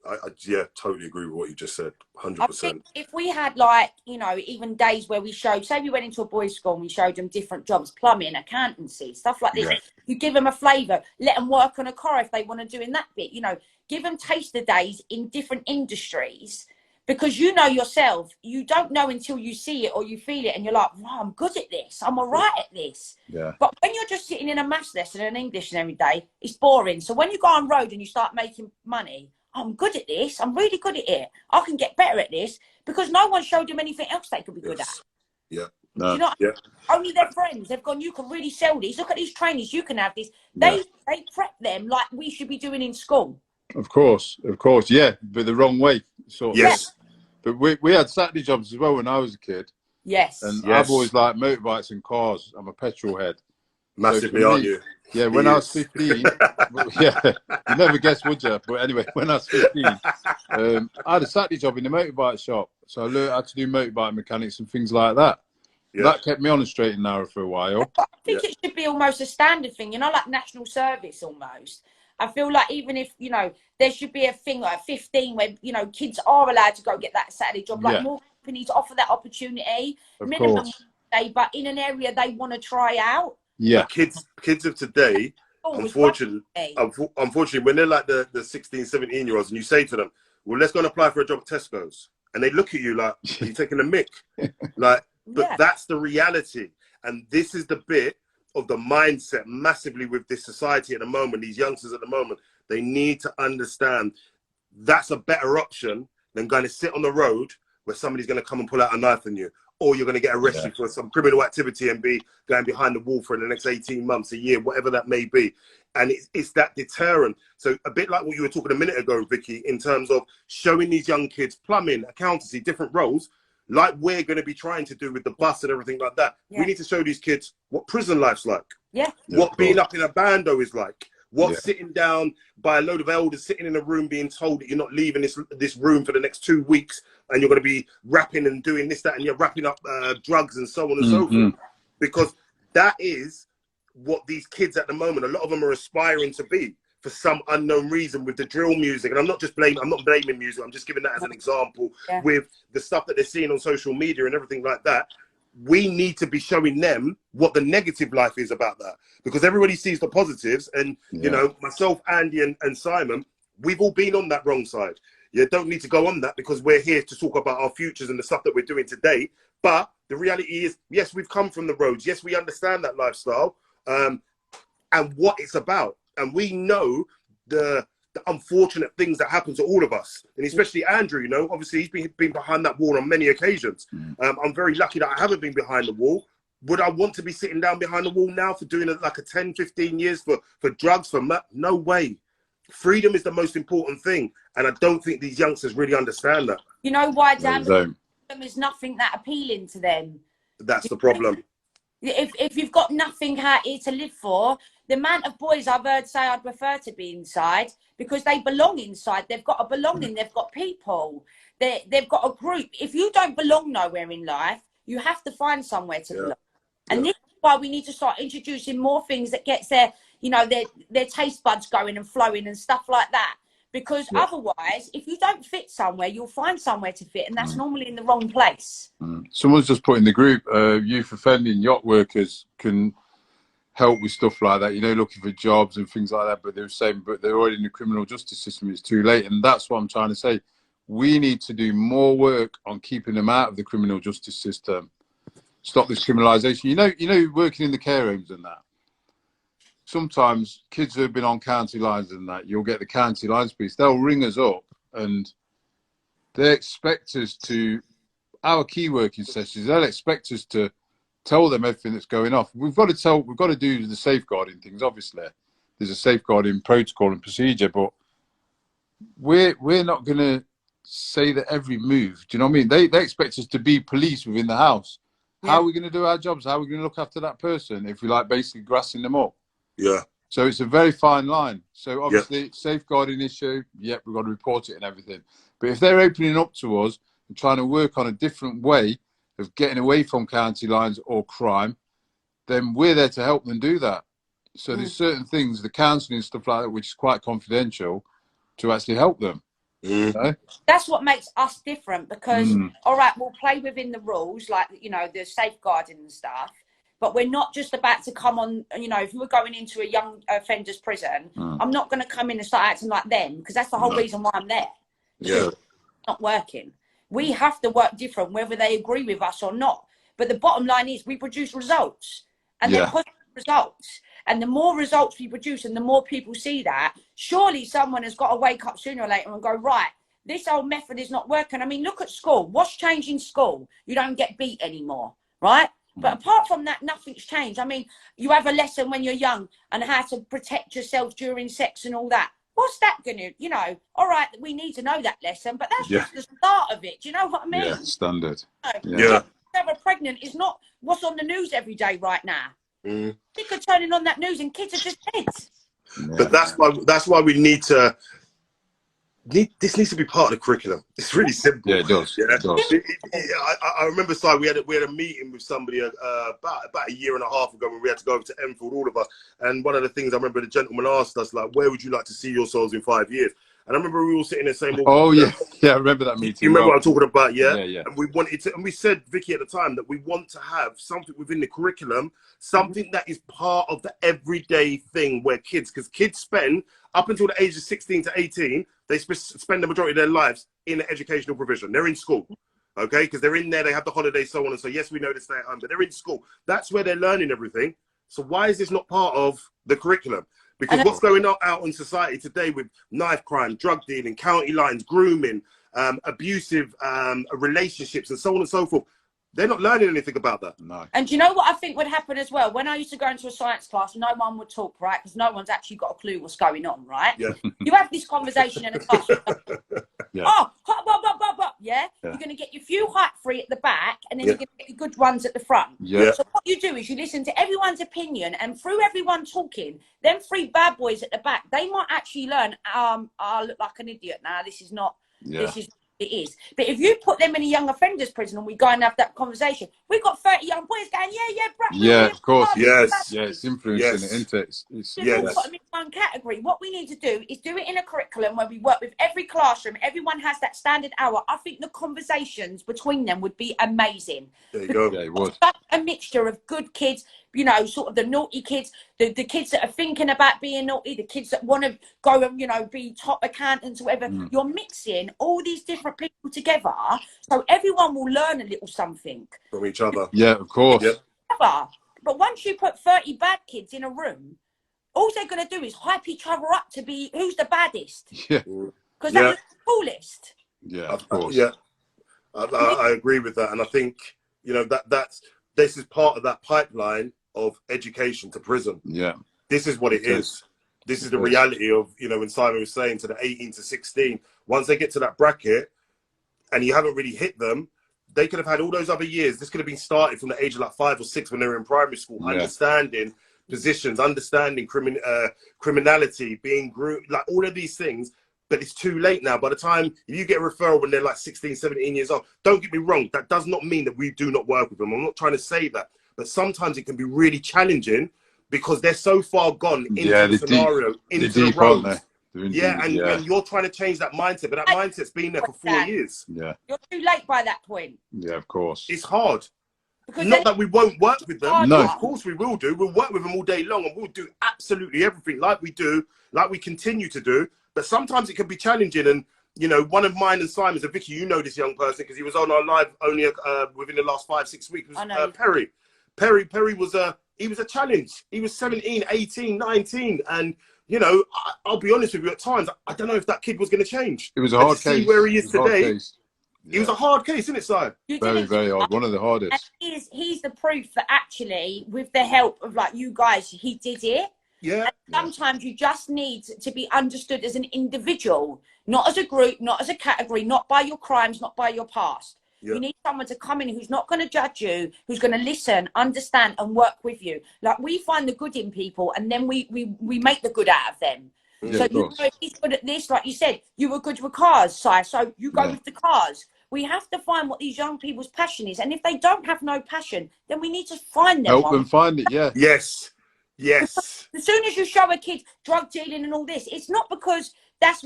I totally agree with what you just said. 100%. I think if we had, like, you know, even days where we showed, say we went into a boys' school and we showed them different jobs, plumbing, accountancy, stuff like this. You give them a flavour, let them work on a car if they want to do in that bit, you know, give them taster days in different industries, because you know yourself, you don't know until you see it or you feel it and you're like, wow, I'm good at this, I'm all right at this. Yeah. But when you're just sitting in a maths lesson and English every day, it's boring. So when you go on road and you start making money, I'm good at this, I'm really good at it, I can get better at this, because no one showed them anything else they could be good at. Yeah. No. You know, only their friends, they've gone, you can really sell these, look at these trainers, you can have this. They prep them like we should be doing in school. Of course, yeah, but the wrong way, sort of. Yes. But we had Saturday jobs as well when I was a kid. Yes. And I've always liked motorbikes and cars. I'm a petrol head. Massively, aren't you? Yeah, when I was 15, yeah, you never guess, would you? But anyway, when I was 15, I had a Saturday job in the motorbike shop. So I learned how to do motorbike mechanics and things like that. Yeah. That kept me on a straight and narrow for a while. I think it should be almost a standard thing, you know, like national service almost. I feel like even if, you know, there should be a thing like 15 where, you know, kids are allowed to go get that Saturday job. Like more companies offer that opportunity, minimum day, but in an area they want to try out. Yeah. Kids of today, unfortunately, when they're like the 16, 17-year-olds and you say to them, well, let's go and apply for a job at Tesco's. And they look at you like, are you taking a mick? Like, but that's the reality. And this is the bit of the mindset massively with this society at the moment, these youngsters at the moment. They need to understand that's a better option than going to sit on the road where somebody's going to come and pull out a knife on you, or you're going to get arrested for some criminal activity and be going behind the wall for the next 18 months, a year, whatever that may be. And it's that deterrent. So a bit like what you were talking a minute ago, Vicky, in terms of showing these young kids plumbing, accountancy, different roles, like we're going to be trying to do with the bus and everything like that. We need to show these kids what prison life's like, what being up in a bando is like, What's sitting down by a load of elders sitting in a room being told that you're not leaving this room for the next 2 weeks and you're going to be rapping and doing this, that, and you're wrapping up drugs and so on and so forth. Because that is what these kids at the moment, a lot of them are aspiring to be for some unknown reason with the drill music. And I'm not blaming music. I'm just giving that as an example with the stuff that they're seeing on social media and everything like that. We need to be showing them what the negative life is about that, because everybody sees the positives. And, you know, myself, Andy and Simon, we've all been on that wrong side. You don't need to go on that because we're here to talk about our futures and the stuff that we're doing today. But the reality is, yes, we've come from the roads. Yes, we understand that lifestyle and what it's about. And we know the unfortunate things that happen to all of us, and especially Andrew. You know, obviously he's been behind that wall on many occasions. I'm very lucky that I haven't been behind the wall. Would I want to be sitting down behind the wall now for doing like a 10, 15 years for drugs, no way. Freedom is the most important thing, and I don't think these youngsters really understand that. You know why, Dan? Because there's nothing that appealing to them. That's the problem. If you've got nothing out here to live for, the amount of boys I've heard say I'd prefer to be inside because they belong inside. They've got a belonging. They've got people. They've got a group. If you don't belong nowhere in life, you have to find somewhere to belong. And this is why we need to start introducing more things that gets their, you know, their taste buds going and flowing and stuff like that. Because otherwise, if you don't fit somewhere, you'll find somewhere to fit, and that's normally in the wrong place. Someone's just put in the group, youth offending yacht workers can help with stuff like that, you know, looking for jobs and things like that, but they're saying, but they're already in the criminal justice system, it's too late. And that's what I'm trying to say. We need to do more work on keeping them out of the criminal justice system. Stop this criminalisation. You know, working in the care homes and that. Sometimes kids who have been on county lines and that, you'll get the county lines piece. They'll ring us up and they expect us to, our key working sessions, they'll expect us to tell them everything that's going off. We've got to do the safeguarding things, obviously. There's a safeguarding protocol and procedure, but we're not going to say that every move, do you know what I mean? They expect us to be police within the house. How are we going to do our jobs? How are we going to look after that person if we like basically grassing them up? Yeah. So it's a very fine line. So obviously, safeguarding issue, we've got to report it and everything. But if they're opening up to us and trying to work on a different way of getting away from county lines or crime, then we're there to help them do that. So there's certain things, the counselling and stuff like that, which is quite confidential, to actually help them. You know? That's what makes us different because, all right, we'll play within the rules, like, you know, the safeguarding and stuff. But we're not just about to come on, you know, if we're going into a young offender's prison, I'm not going to come in and start acting like them because that's the whole reason why I'm there. It's not working. We have to work different, whether they agree with us or not. But the bottom line is we produce results and they're positive results. And the more results we produce and the more people see that, surely someone has got to wake up sooner or later and go, right, this old method is not working. I mean, look at school. What's changed in school? You don't get beat anymore, right? But apart from that, nothing's changed. I mean, you have a lesson when you're young and how to protect yourself during sex and all that. What's that going to, you know, all right, we need to know that lesson, but that's just the start of it. Do you know what I mean? Yeah, standard. Never pregnant is not what's on the news every day right now. People are turning on that news and kids are just dead. But that's why we need to... This needs to be part of the curriculum. It's really simple. Yeah, it does. Yeah? It does. I remember, Si, we had a meeting with somebody about a year and a half ago when we had to go over to Enfield, all of us. And one of the things I remember the gentleman asked us, like, where would you like to see yourselves in 5 years? And I remember we were all sitting there saying, well, I remember that meeting. You remember what I'm talking about, yeah? Yeah. And we wanted to, and we said, Vicky, at the time, that we want to have something within the curriculum, something that is part of the everyday thing where because kids spend, up until the age of 16 to 18, they spend the majority of their lives in educational provision. They're in school, okay? Because they're in there, they have the holidays, so on and so. Yes, we know they stay at home, but they're in school. That's where they're learning everything. So why is this not part of the curriculum? Because what's going on out in society today with knife crime, drug dealing, county lines, grooming, abusive relationships, and so on and so forth, they're not learning anything about that. No. And do you know what I think would happen as well? When I used to go into a science class, no one would talk, right? Because no one's actually got a clue what's going on, right? Yeah. You have this conversation in a class. Yeah. Oh, hop, hop, hop, hop, hop. Yeah? You're going to get your few height free at the back, and then you're going to get your good ones at the front. Yeah. So what you do is you listen to everyone's opinion, and through everyone talking, them three bad boys at the back, they might actually learn, I look like an idiot now. This is not, this is it is. But if you put them in a young offenders prison and we go and have that conversation, we've got 30 young boys going, bro. Yeah, of course. Yes. Yeah, it's influencing it, isn't it? It's all put them in one category. What we need to do is do it in a curriculum where we work with every classroom. Everyone has that standard hour. I think the conversations between them would be amazing. There you go. Yeah, it would. A mixture of good kids, you know, sort of the naughty kids, the kids that are thinking about being naughty, the kids that want to go and, you know, be top accountants or whatever. You're mixing all these different people together, so everyone will learn a little something from each other. Yeah, of course. But once you put 30 bad kids in a room, all they're going to do is hype each other up to be who's the baddest. Yeah. Because they're the coolest. Yeah, of course. Yeah, I agree with that. And I think, you know, this is part of that pipeline of education to prison. Yeah. This is what it is. This is the reality of, you know, when Simon was saying to the 18 to 16, once they get to that bracket and you haven't really hit them, they could have had all those other years. This could have been started from the age of like 5 or 6 when they were in primary school, understanding positions, understanding criminality, being like all of these things. But it's too late now. By the time you get a referral when they're like 16, 17 years old, don't get me wrong, that does not mean that we do not work with them. I'm not trying to say that. But sometimes it can be really challenging because they're so far gone into the scenario, into the road. Yeah, and you're trying to change that mindset, but that mindset's been there for 4 years. Yeah. You're too late by that point. Yeah, of course. It's hard. Because not that we won't work with them. No. Of course we will do. We'll work with them all day long and we'll do absolutely everything like we do, like we continue to do. But sometimes it can be challenging. And, you know, one of mine and Simon's, and Vicky, you know this young person because he was on our live only within the last 5-6 weeks, was Perry. Perry was he was a challenge. He was 17, 18, 19. And, you know, I'll be honest with you, at times, I don't know if that kid was going to change. It was a hard case. See where he is today. It was a hard case, isn't it, Si? Very, very hard. One of the hardest. And he's the proof that actually, with the help of like you guys, he did it. Yeah. And sometimes you just need to be understood as an individual, not as a group, not as a category, not by your crimes, not by your past. Yeah. You need someone to come in who's not going to judge you, who's going to listen, understand, and work with you. Like we find the good in people, and then we make the good out of them. Yeah, so you know, if he's good at this, like you said, you were good with cars, Si, so you go with the cars. We have to find what these young people's passion is, and if they don't have no passion, then we need to find them. Help them find it. Yeah. Yes. Yes. As soon as you show a kid drug dealing and all this, it's not because that's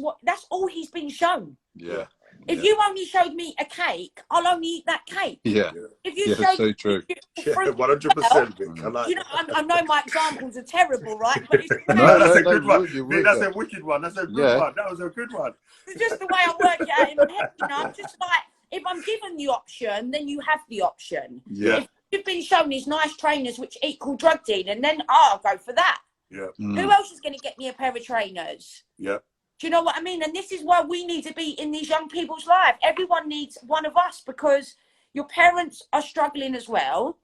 all he's been shown. Yeah. If you only showed me a cake, I'll only eat that cake. Yeah. If you showed so true. 100%. You know, I know my examples are terrible, right? But it's that's a good one. That's a wicked one. That's a good one. That was a good one. It's just the way I work it out in my head. You know, I'm just like, if I'm given the option, then you have the option. Yeah. If you've been shown these nice trainers which equal drug dealing, then I'll go for that. Yeah. Who else is going to get me a pair of trainers? Yeah. Do you know what I mean? And this is why we need to be in these young people's life. Everyone needs one of us because your parents are struggling as well.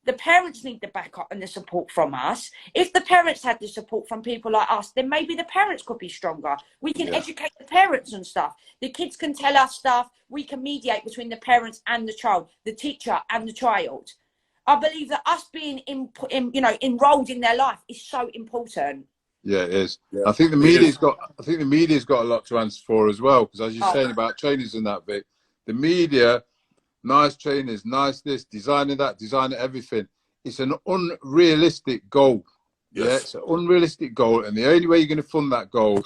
The parents need the backup and the support from us. If the parents had the support from people like us, then maybe the parents could be stronger. We can educate the parents and stuff. The kids can tell us stuff. We can mediate between the parents and the child, the teacher and the child. I believe that us being enrolled in their life is so important. Yeah, it is. Yeah. I think the media's got a lot to answer for as well, because as you're saying about trainers and that, Vic, the media, nice trainers, nice this, designing that, designing everything. It's an unrealistic goal. Yes. Yeah, it's an unrealistic goal, and the only way you're going to fund that goal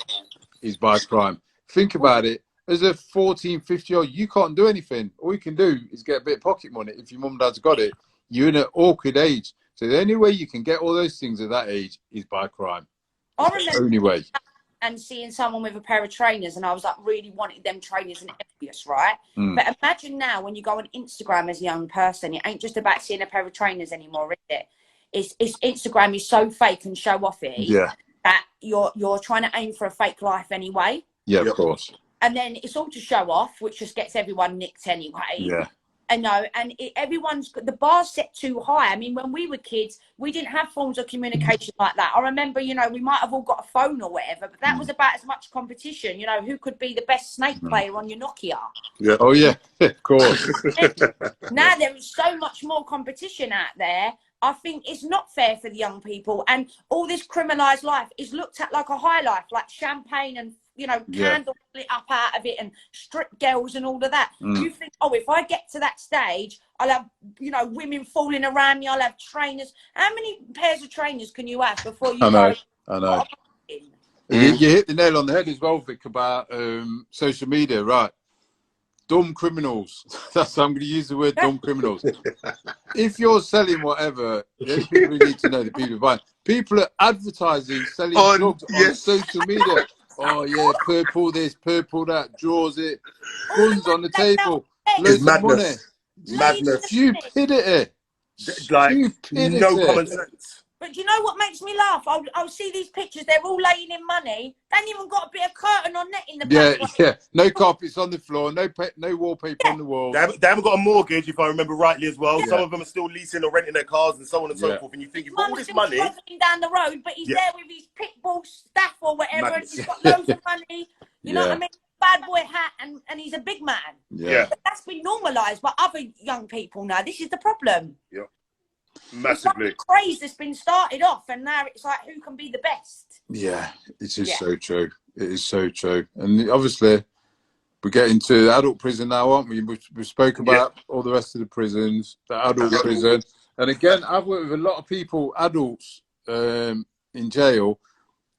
is by crime. Think about it. As a 14, 15-year-old, you can't do anything. All you can do is get a bit of pocket money. If your mum and dad's got it, you're in an awkward age. So the only way you can get all those things at that age is by crime. I remember only way. And seeing someone with a pair of trainers, and I was like, really wanted them trainers and envious, right? But imagine now when you go on Instagram as a young person, it ain't just about seeing a pair of trainers anymore, is it? It's Instagram is so fake and show offy that you're trying to aim for a fake life anyway. Yeah, of course. And then it's all to show off, which just gets everyone nicked anyway. Yeah. I know, and everyone's got the bar set too high. I mean, when we were kids, we didn't have forms of communication like that. I remember, you know, we might have all got a phone or whatever, but that was about as much competition. You know, who could be the best snake player on your Nokia? Yeah. Oh yeah, of course. Now there is so much more competition out there. I think it's not fair for the young people, and all this criminalised life is looked at like a high life, like champagne and, you know, candles lit up out of it and strip girls and all of that. You think, oh, if I get to that stage, I'll have, you know, women falling around me, I'll have trainers. How many pairs of trainers can you have before you I go? know. You hit the nail on the head as well, Vic, about social media, right? Dumb criminals. That's how I'm going to use the word, dumb criminals. If you're selling whatever, the only people who need to know the people buying. People are advertising, selling drugs on social media. Oh yeah, purple this, purple that, draws it, guns on the table, loads of money. Madness. Stupidity. Like, no common sense. But do you know what makes me laugh? I'll see these pictures. They're all laying in money. They ain't even got a bit of curtain or net in the back. Yeah. No carpets on the floor. No wallpaper on the wall. They haven't got a mortgage, if I remember rightly, as well. Some of them are still leasing or renting their cars and so on and so forth. And you think, you've got all this money, traveling down the road, but he's there with his pit bull staff or whatever, and he's got loads of money. You know what I mean? Bad boy hat, and he's a big man. But that's been normalised by other young people now. This is the problem. Massively. It's like the craze that's been started off, and now it's like, who can be the best? Yeah, it is so true. It is so true. And obviously, we're getting to adult prison now, aren't we? We spoke about all the rest of the prisons, the adult prison. And again, I've worked with a lot of people, adults, in jail,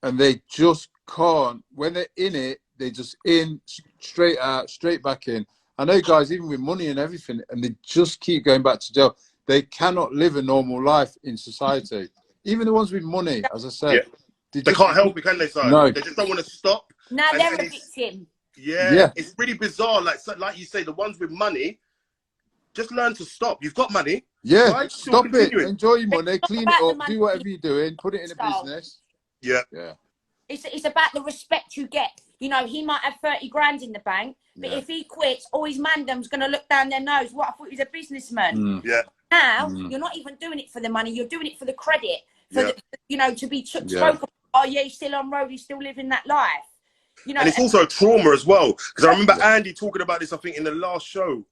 and they just can't, when they're in it, they're just in, straight out, straight back in. I know guys, even with money and everything, and they just keep going back to jail. They cannot live a normal life in society. Even the ones with money, as I said. They can't help it, can they, Simon? No. They just don't want to stop. Now they're a victim. It's really bizarre. Like you say, the ones with money, just learn to stop. You've got money. Yeah, stop it. Enjoy your money. Clean it up. Do whatever you're doing. Put it in a business. Yeah. It's about the respect you get. You know, he might have 30 grand in the bank, but if he quits, all his mandem's going to look down their nose. What, I thought he was a businessman. Now, you're not even doing it for the money. You're doing it for the credit. For the, you know, to be spoken about. Oh, yeah, he's still on road. He's still living that life. You know, and it's also a trauma as well. Because I remember Andy talking about this, I think, in the last show,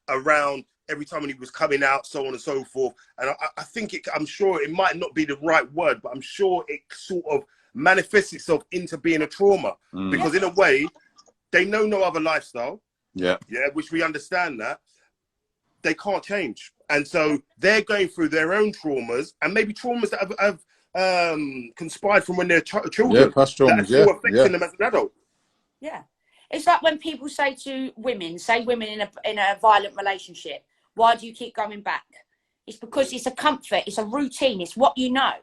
around every time when he was coming out, so on and so forth. And I think I'm sure it might not be the right word, but I'm sure it sort of manifests itself into being a trauma. Because in a way, they know no other lifestyle. Which we understand that. They can't change. And so they're going through their own traumas, and maybe traumas that have conspired from when they're children. Past traumas, that are still affecting them as an adult. It's like when people say to women, in a violent relationship, why do you keep going back? It's because it's a comfort, it's a routine, it's what you know.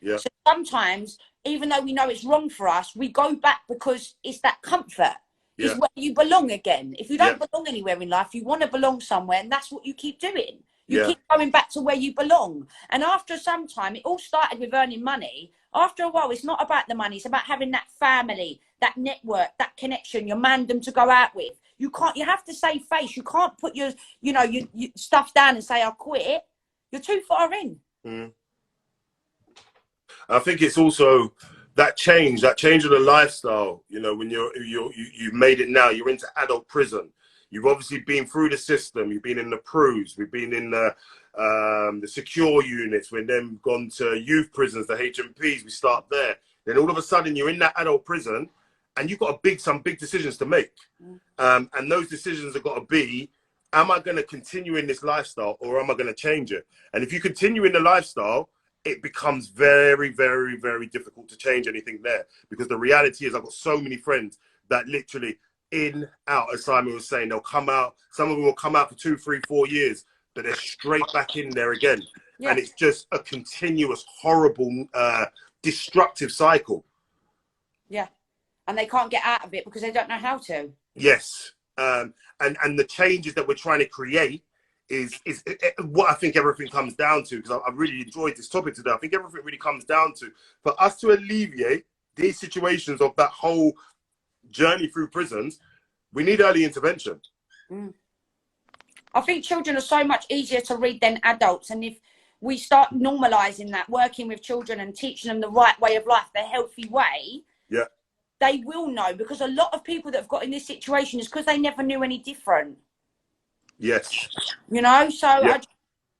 So sometimes, even though we know it's wrong for us, we go back because it's that comfort. It's where you belong again. If you don't belong anywhere in life, you want to belong somewhere, and that's what you keep doing. You keep going back to where you belong. And after some time, it all started with earning money. After a while, it's not about the money. It's about having that family, that network, that connection, your mandem to go out with. You have to save face. You can't put your stuff down and say, I'll quit. You're too far in. I think it's also that change of the lifestyle. You know, when you've made it now, you're into adult prison. You've obviously been through the system. You've been in the PRUs. We've been in the secure units. We've then gone to youth prisons, the HMPs. We start there. Then all of a sudden, you're in that adult prison, and you've got some big decisions to make. And those decisions have got to be: am I going to continue in this lifestyle, or am I going to change it? And if you continue in the lifestyle, it becomes very, very, very difficult to change anything there, because the reality is, I've got so many friends that literally in, out, as Simon was saying, they'll come out, some of them will come out for 2, 3, 4 years, but they're straight back in there again. And it's just a continuous, horrible, destructive cycle. And they can't get out of it because they don't know how to. And the changes that we're trying to create is what I think everything comes down to, because I really enjoyed this topic today. I think everything really comes down to, for us to alleviate these situations of that whole journey through prisons, we need early intervention. I think children are so much easier to read than adults. And if we start normalising that, working with children and teaching them the right way of life, the healthy way, yeah, they will know. Because a lot of people that have got in this situation is because they never knew any different. yes. You know, so Yeah.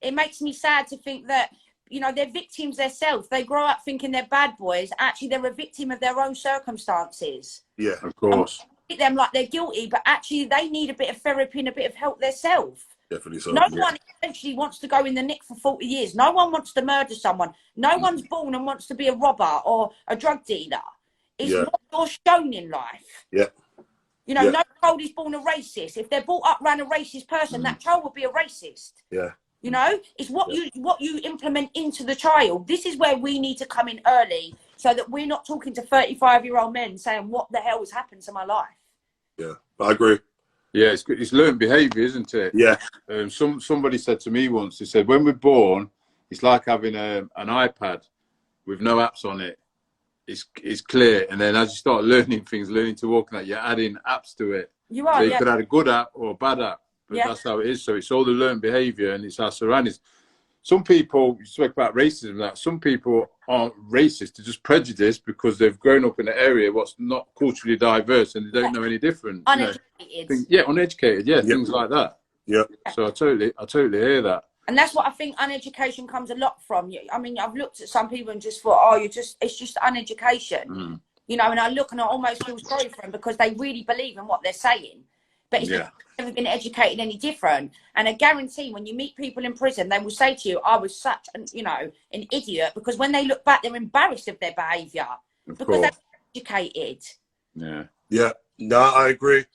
it makes me sad to think that, you know, they're victims themselves. They grow up thinking they're bad boys. Actually, they're a victim of their own circumstances. Yeah, of course. Treat them like they're guilty, but actually they need a bit of therapy and a bit of help themselves. Definitely so. No one essentially wants to go in the nick for 40 years. No one wants to murder someone. No one's born and wants to be a robber or a drug dealer. It's what you're shown in life. Yeah. You know, no child is born a racist. If they're brought up around a racist person, that child will be a racist. Yeah. You know, it's what you implement into the child. This is where we need to come in early, so that we're not talking to 35-year-old men saying, what the hell has happened to my life? Yeah, I agree. Yeah, it's learned behaviour, isn't it? Yeah. Somebody said to me once, they said, when we're born, it's like having an iPad with no apps on it. It's clear, and then as you start learning things, learning to walk, that you're adding apps to it. You are. So you could add a good app or a bad app, but that's how it is. So it's all the learned behaviour, and it's our surroundings. Some people, you spoke about racism, that some people aren't racist, they're just prejudiced because they've grown up in an area what's not culturally diverse and they don't know any different. Uneducated. Uneducated, things like that. Yeah. So I totally hear that. And that's what I think uneducation comes a lot from. I mean, I've looked at some people and just thought, it's just uneducation. You know, and I look and I almost feel sorry for them because they really believe in what they're saying. But it's never been educated any different. And I guarantee when you meet people in prison, they will say to you, I was such an idiot, because when they look back, they're embarrassed of their behaviour because they're educated. Yeah. Yeah. No, I agree.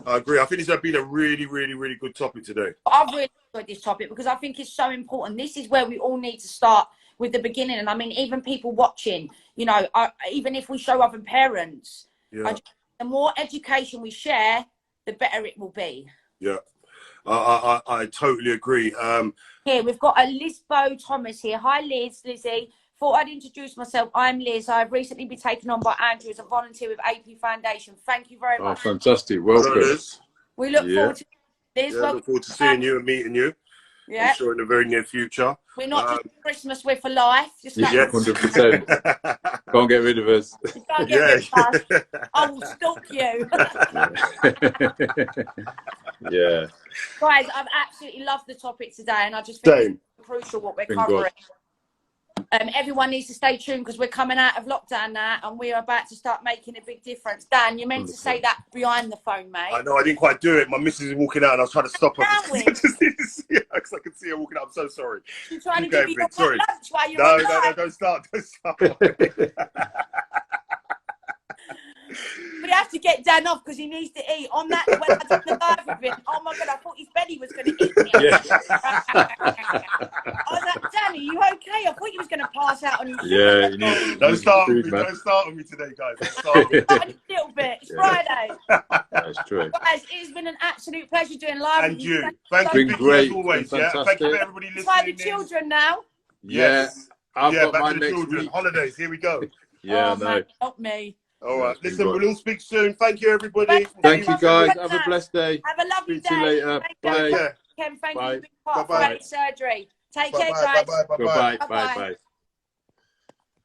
I think this has been a really, really, really good topic today. I've really enjoyed this topic because I think it's so important. This is where we all need to start with the beginning. And I mean, even people watching, you know, even if we show other parents, the more education we share, the better it will be. Yeah, I totally agree. Here, we've got a Lisbo Thomas here. Hi, Lizzie. Thought I'd introduce myself. I'm Liz. I've recently been taken on by Andrew as a volunteer with AP Foundation. Thank you very much. Oh, fantastic. Welcome. We look forward to Liz. Yeah, look forward to seeing you and meeting you. Yeah. I'm sure in the very near future. We're not just for Christmas, we're for life. Just 100%. Can't get rid of us. You can't get rid of us. I will stalk you. Yeah. Guys, I've absolutely loved the topic today, and I just think it's crucial what we're covering. Everyone needs to stay tuned because we're coming out of lockdown now and we're about to start making a big difference. Dan, you're meant to say that behind the phone, mate. I know, I didn't quite do it. My missus is walking out and I was trying to stop her because I could see her walking out. I'm so sorry. She's trying to give you your lunch while you're No, don't start. We have to get Dan off because he needs to eat. On that, when I did the live with him, oh my God, I thought his belly was going to eat me. Yeah. I was like, Danny, you okay? I thought he was going to pass out on his Don't start with me. Don't start with me today, guys. Don't start a little bit. It's Friday. That's true. Guys, it's been an absolute pleasure doing live. And you. Thank you, as always. Yeah? Thank you for everybody listening. Try the children now. Yes. I've got back my to the next children. week. Holidays. Here we go. Yeah, no. Man, help me. All right. Listen, we'll all speak soon. Thank you, everybody. Thank you, guys. Have a blessed day. Have a lovely day. See you later. Bye. Ken, thank you for being part of surgery. Take care, guys. Bye. Bye.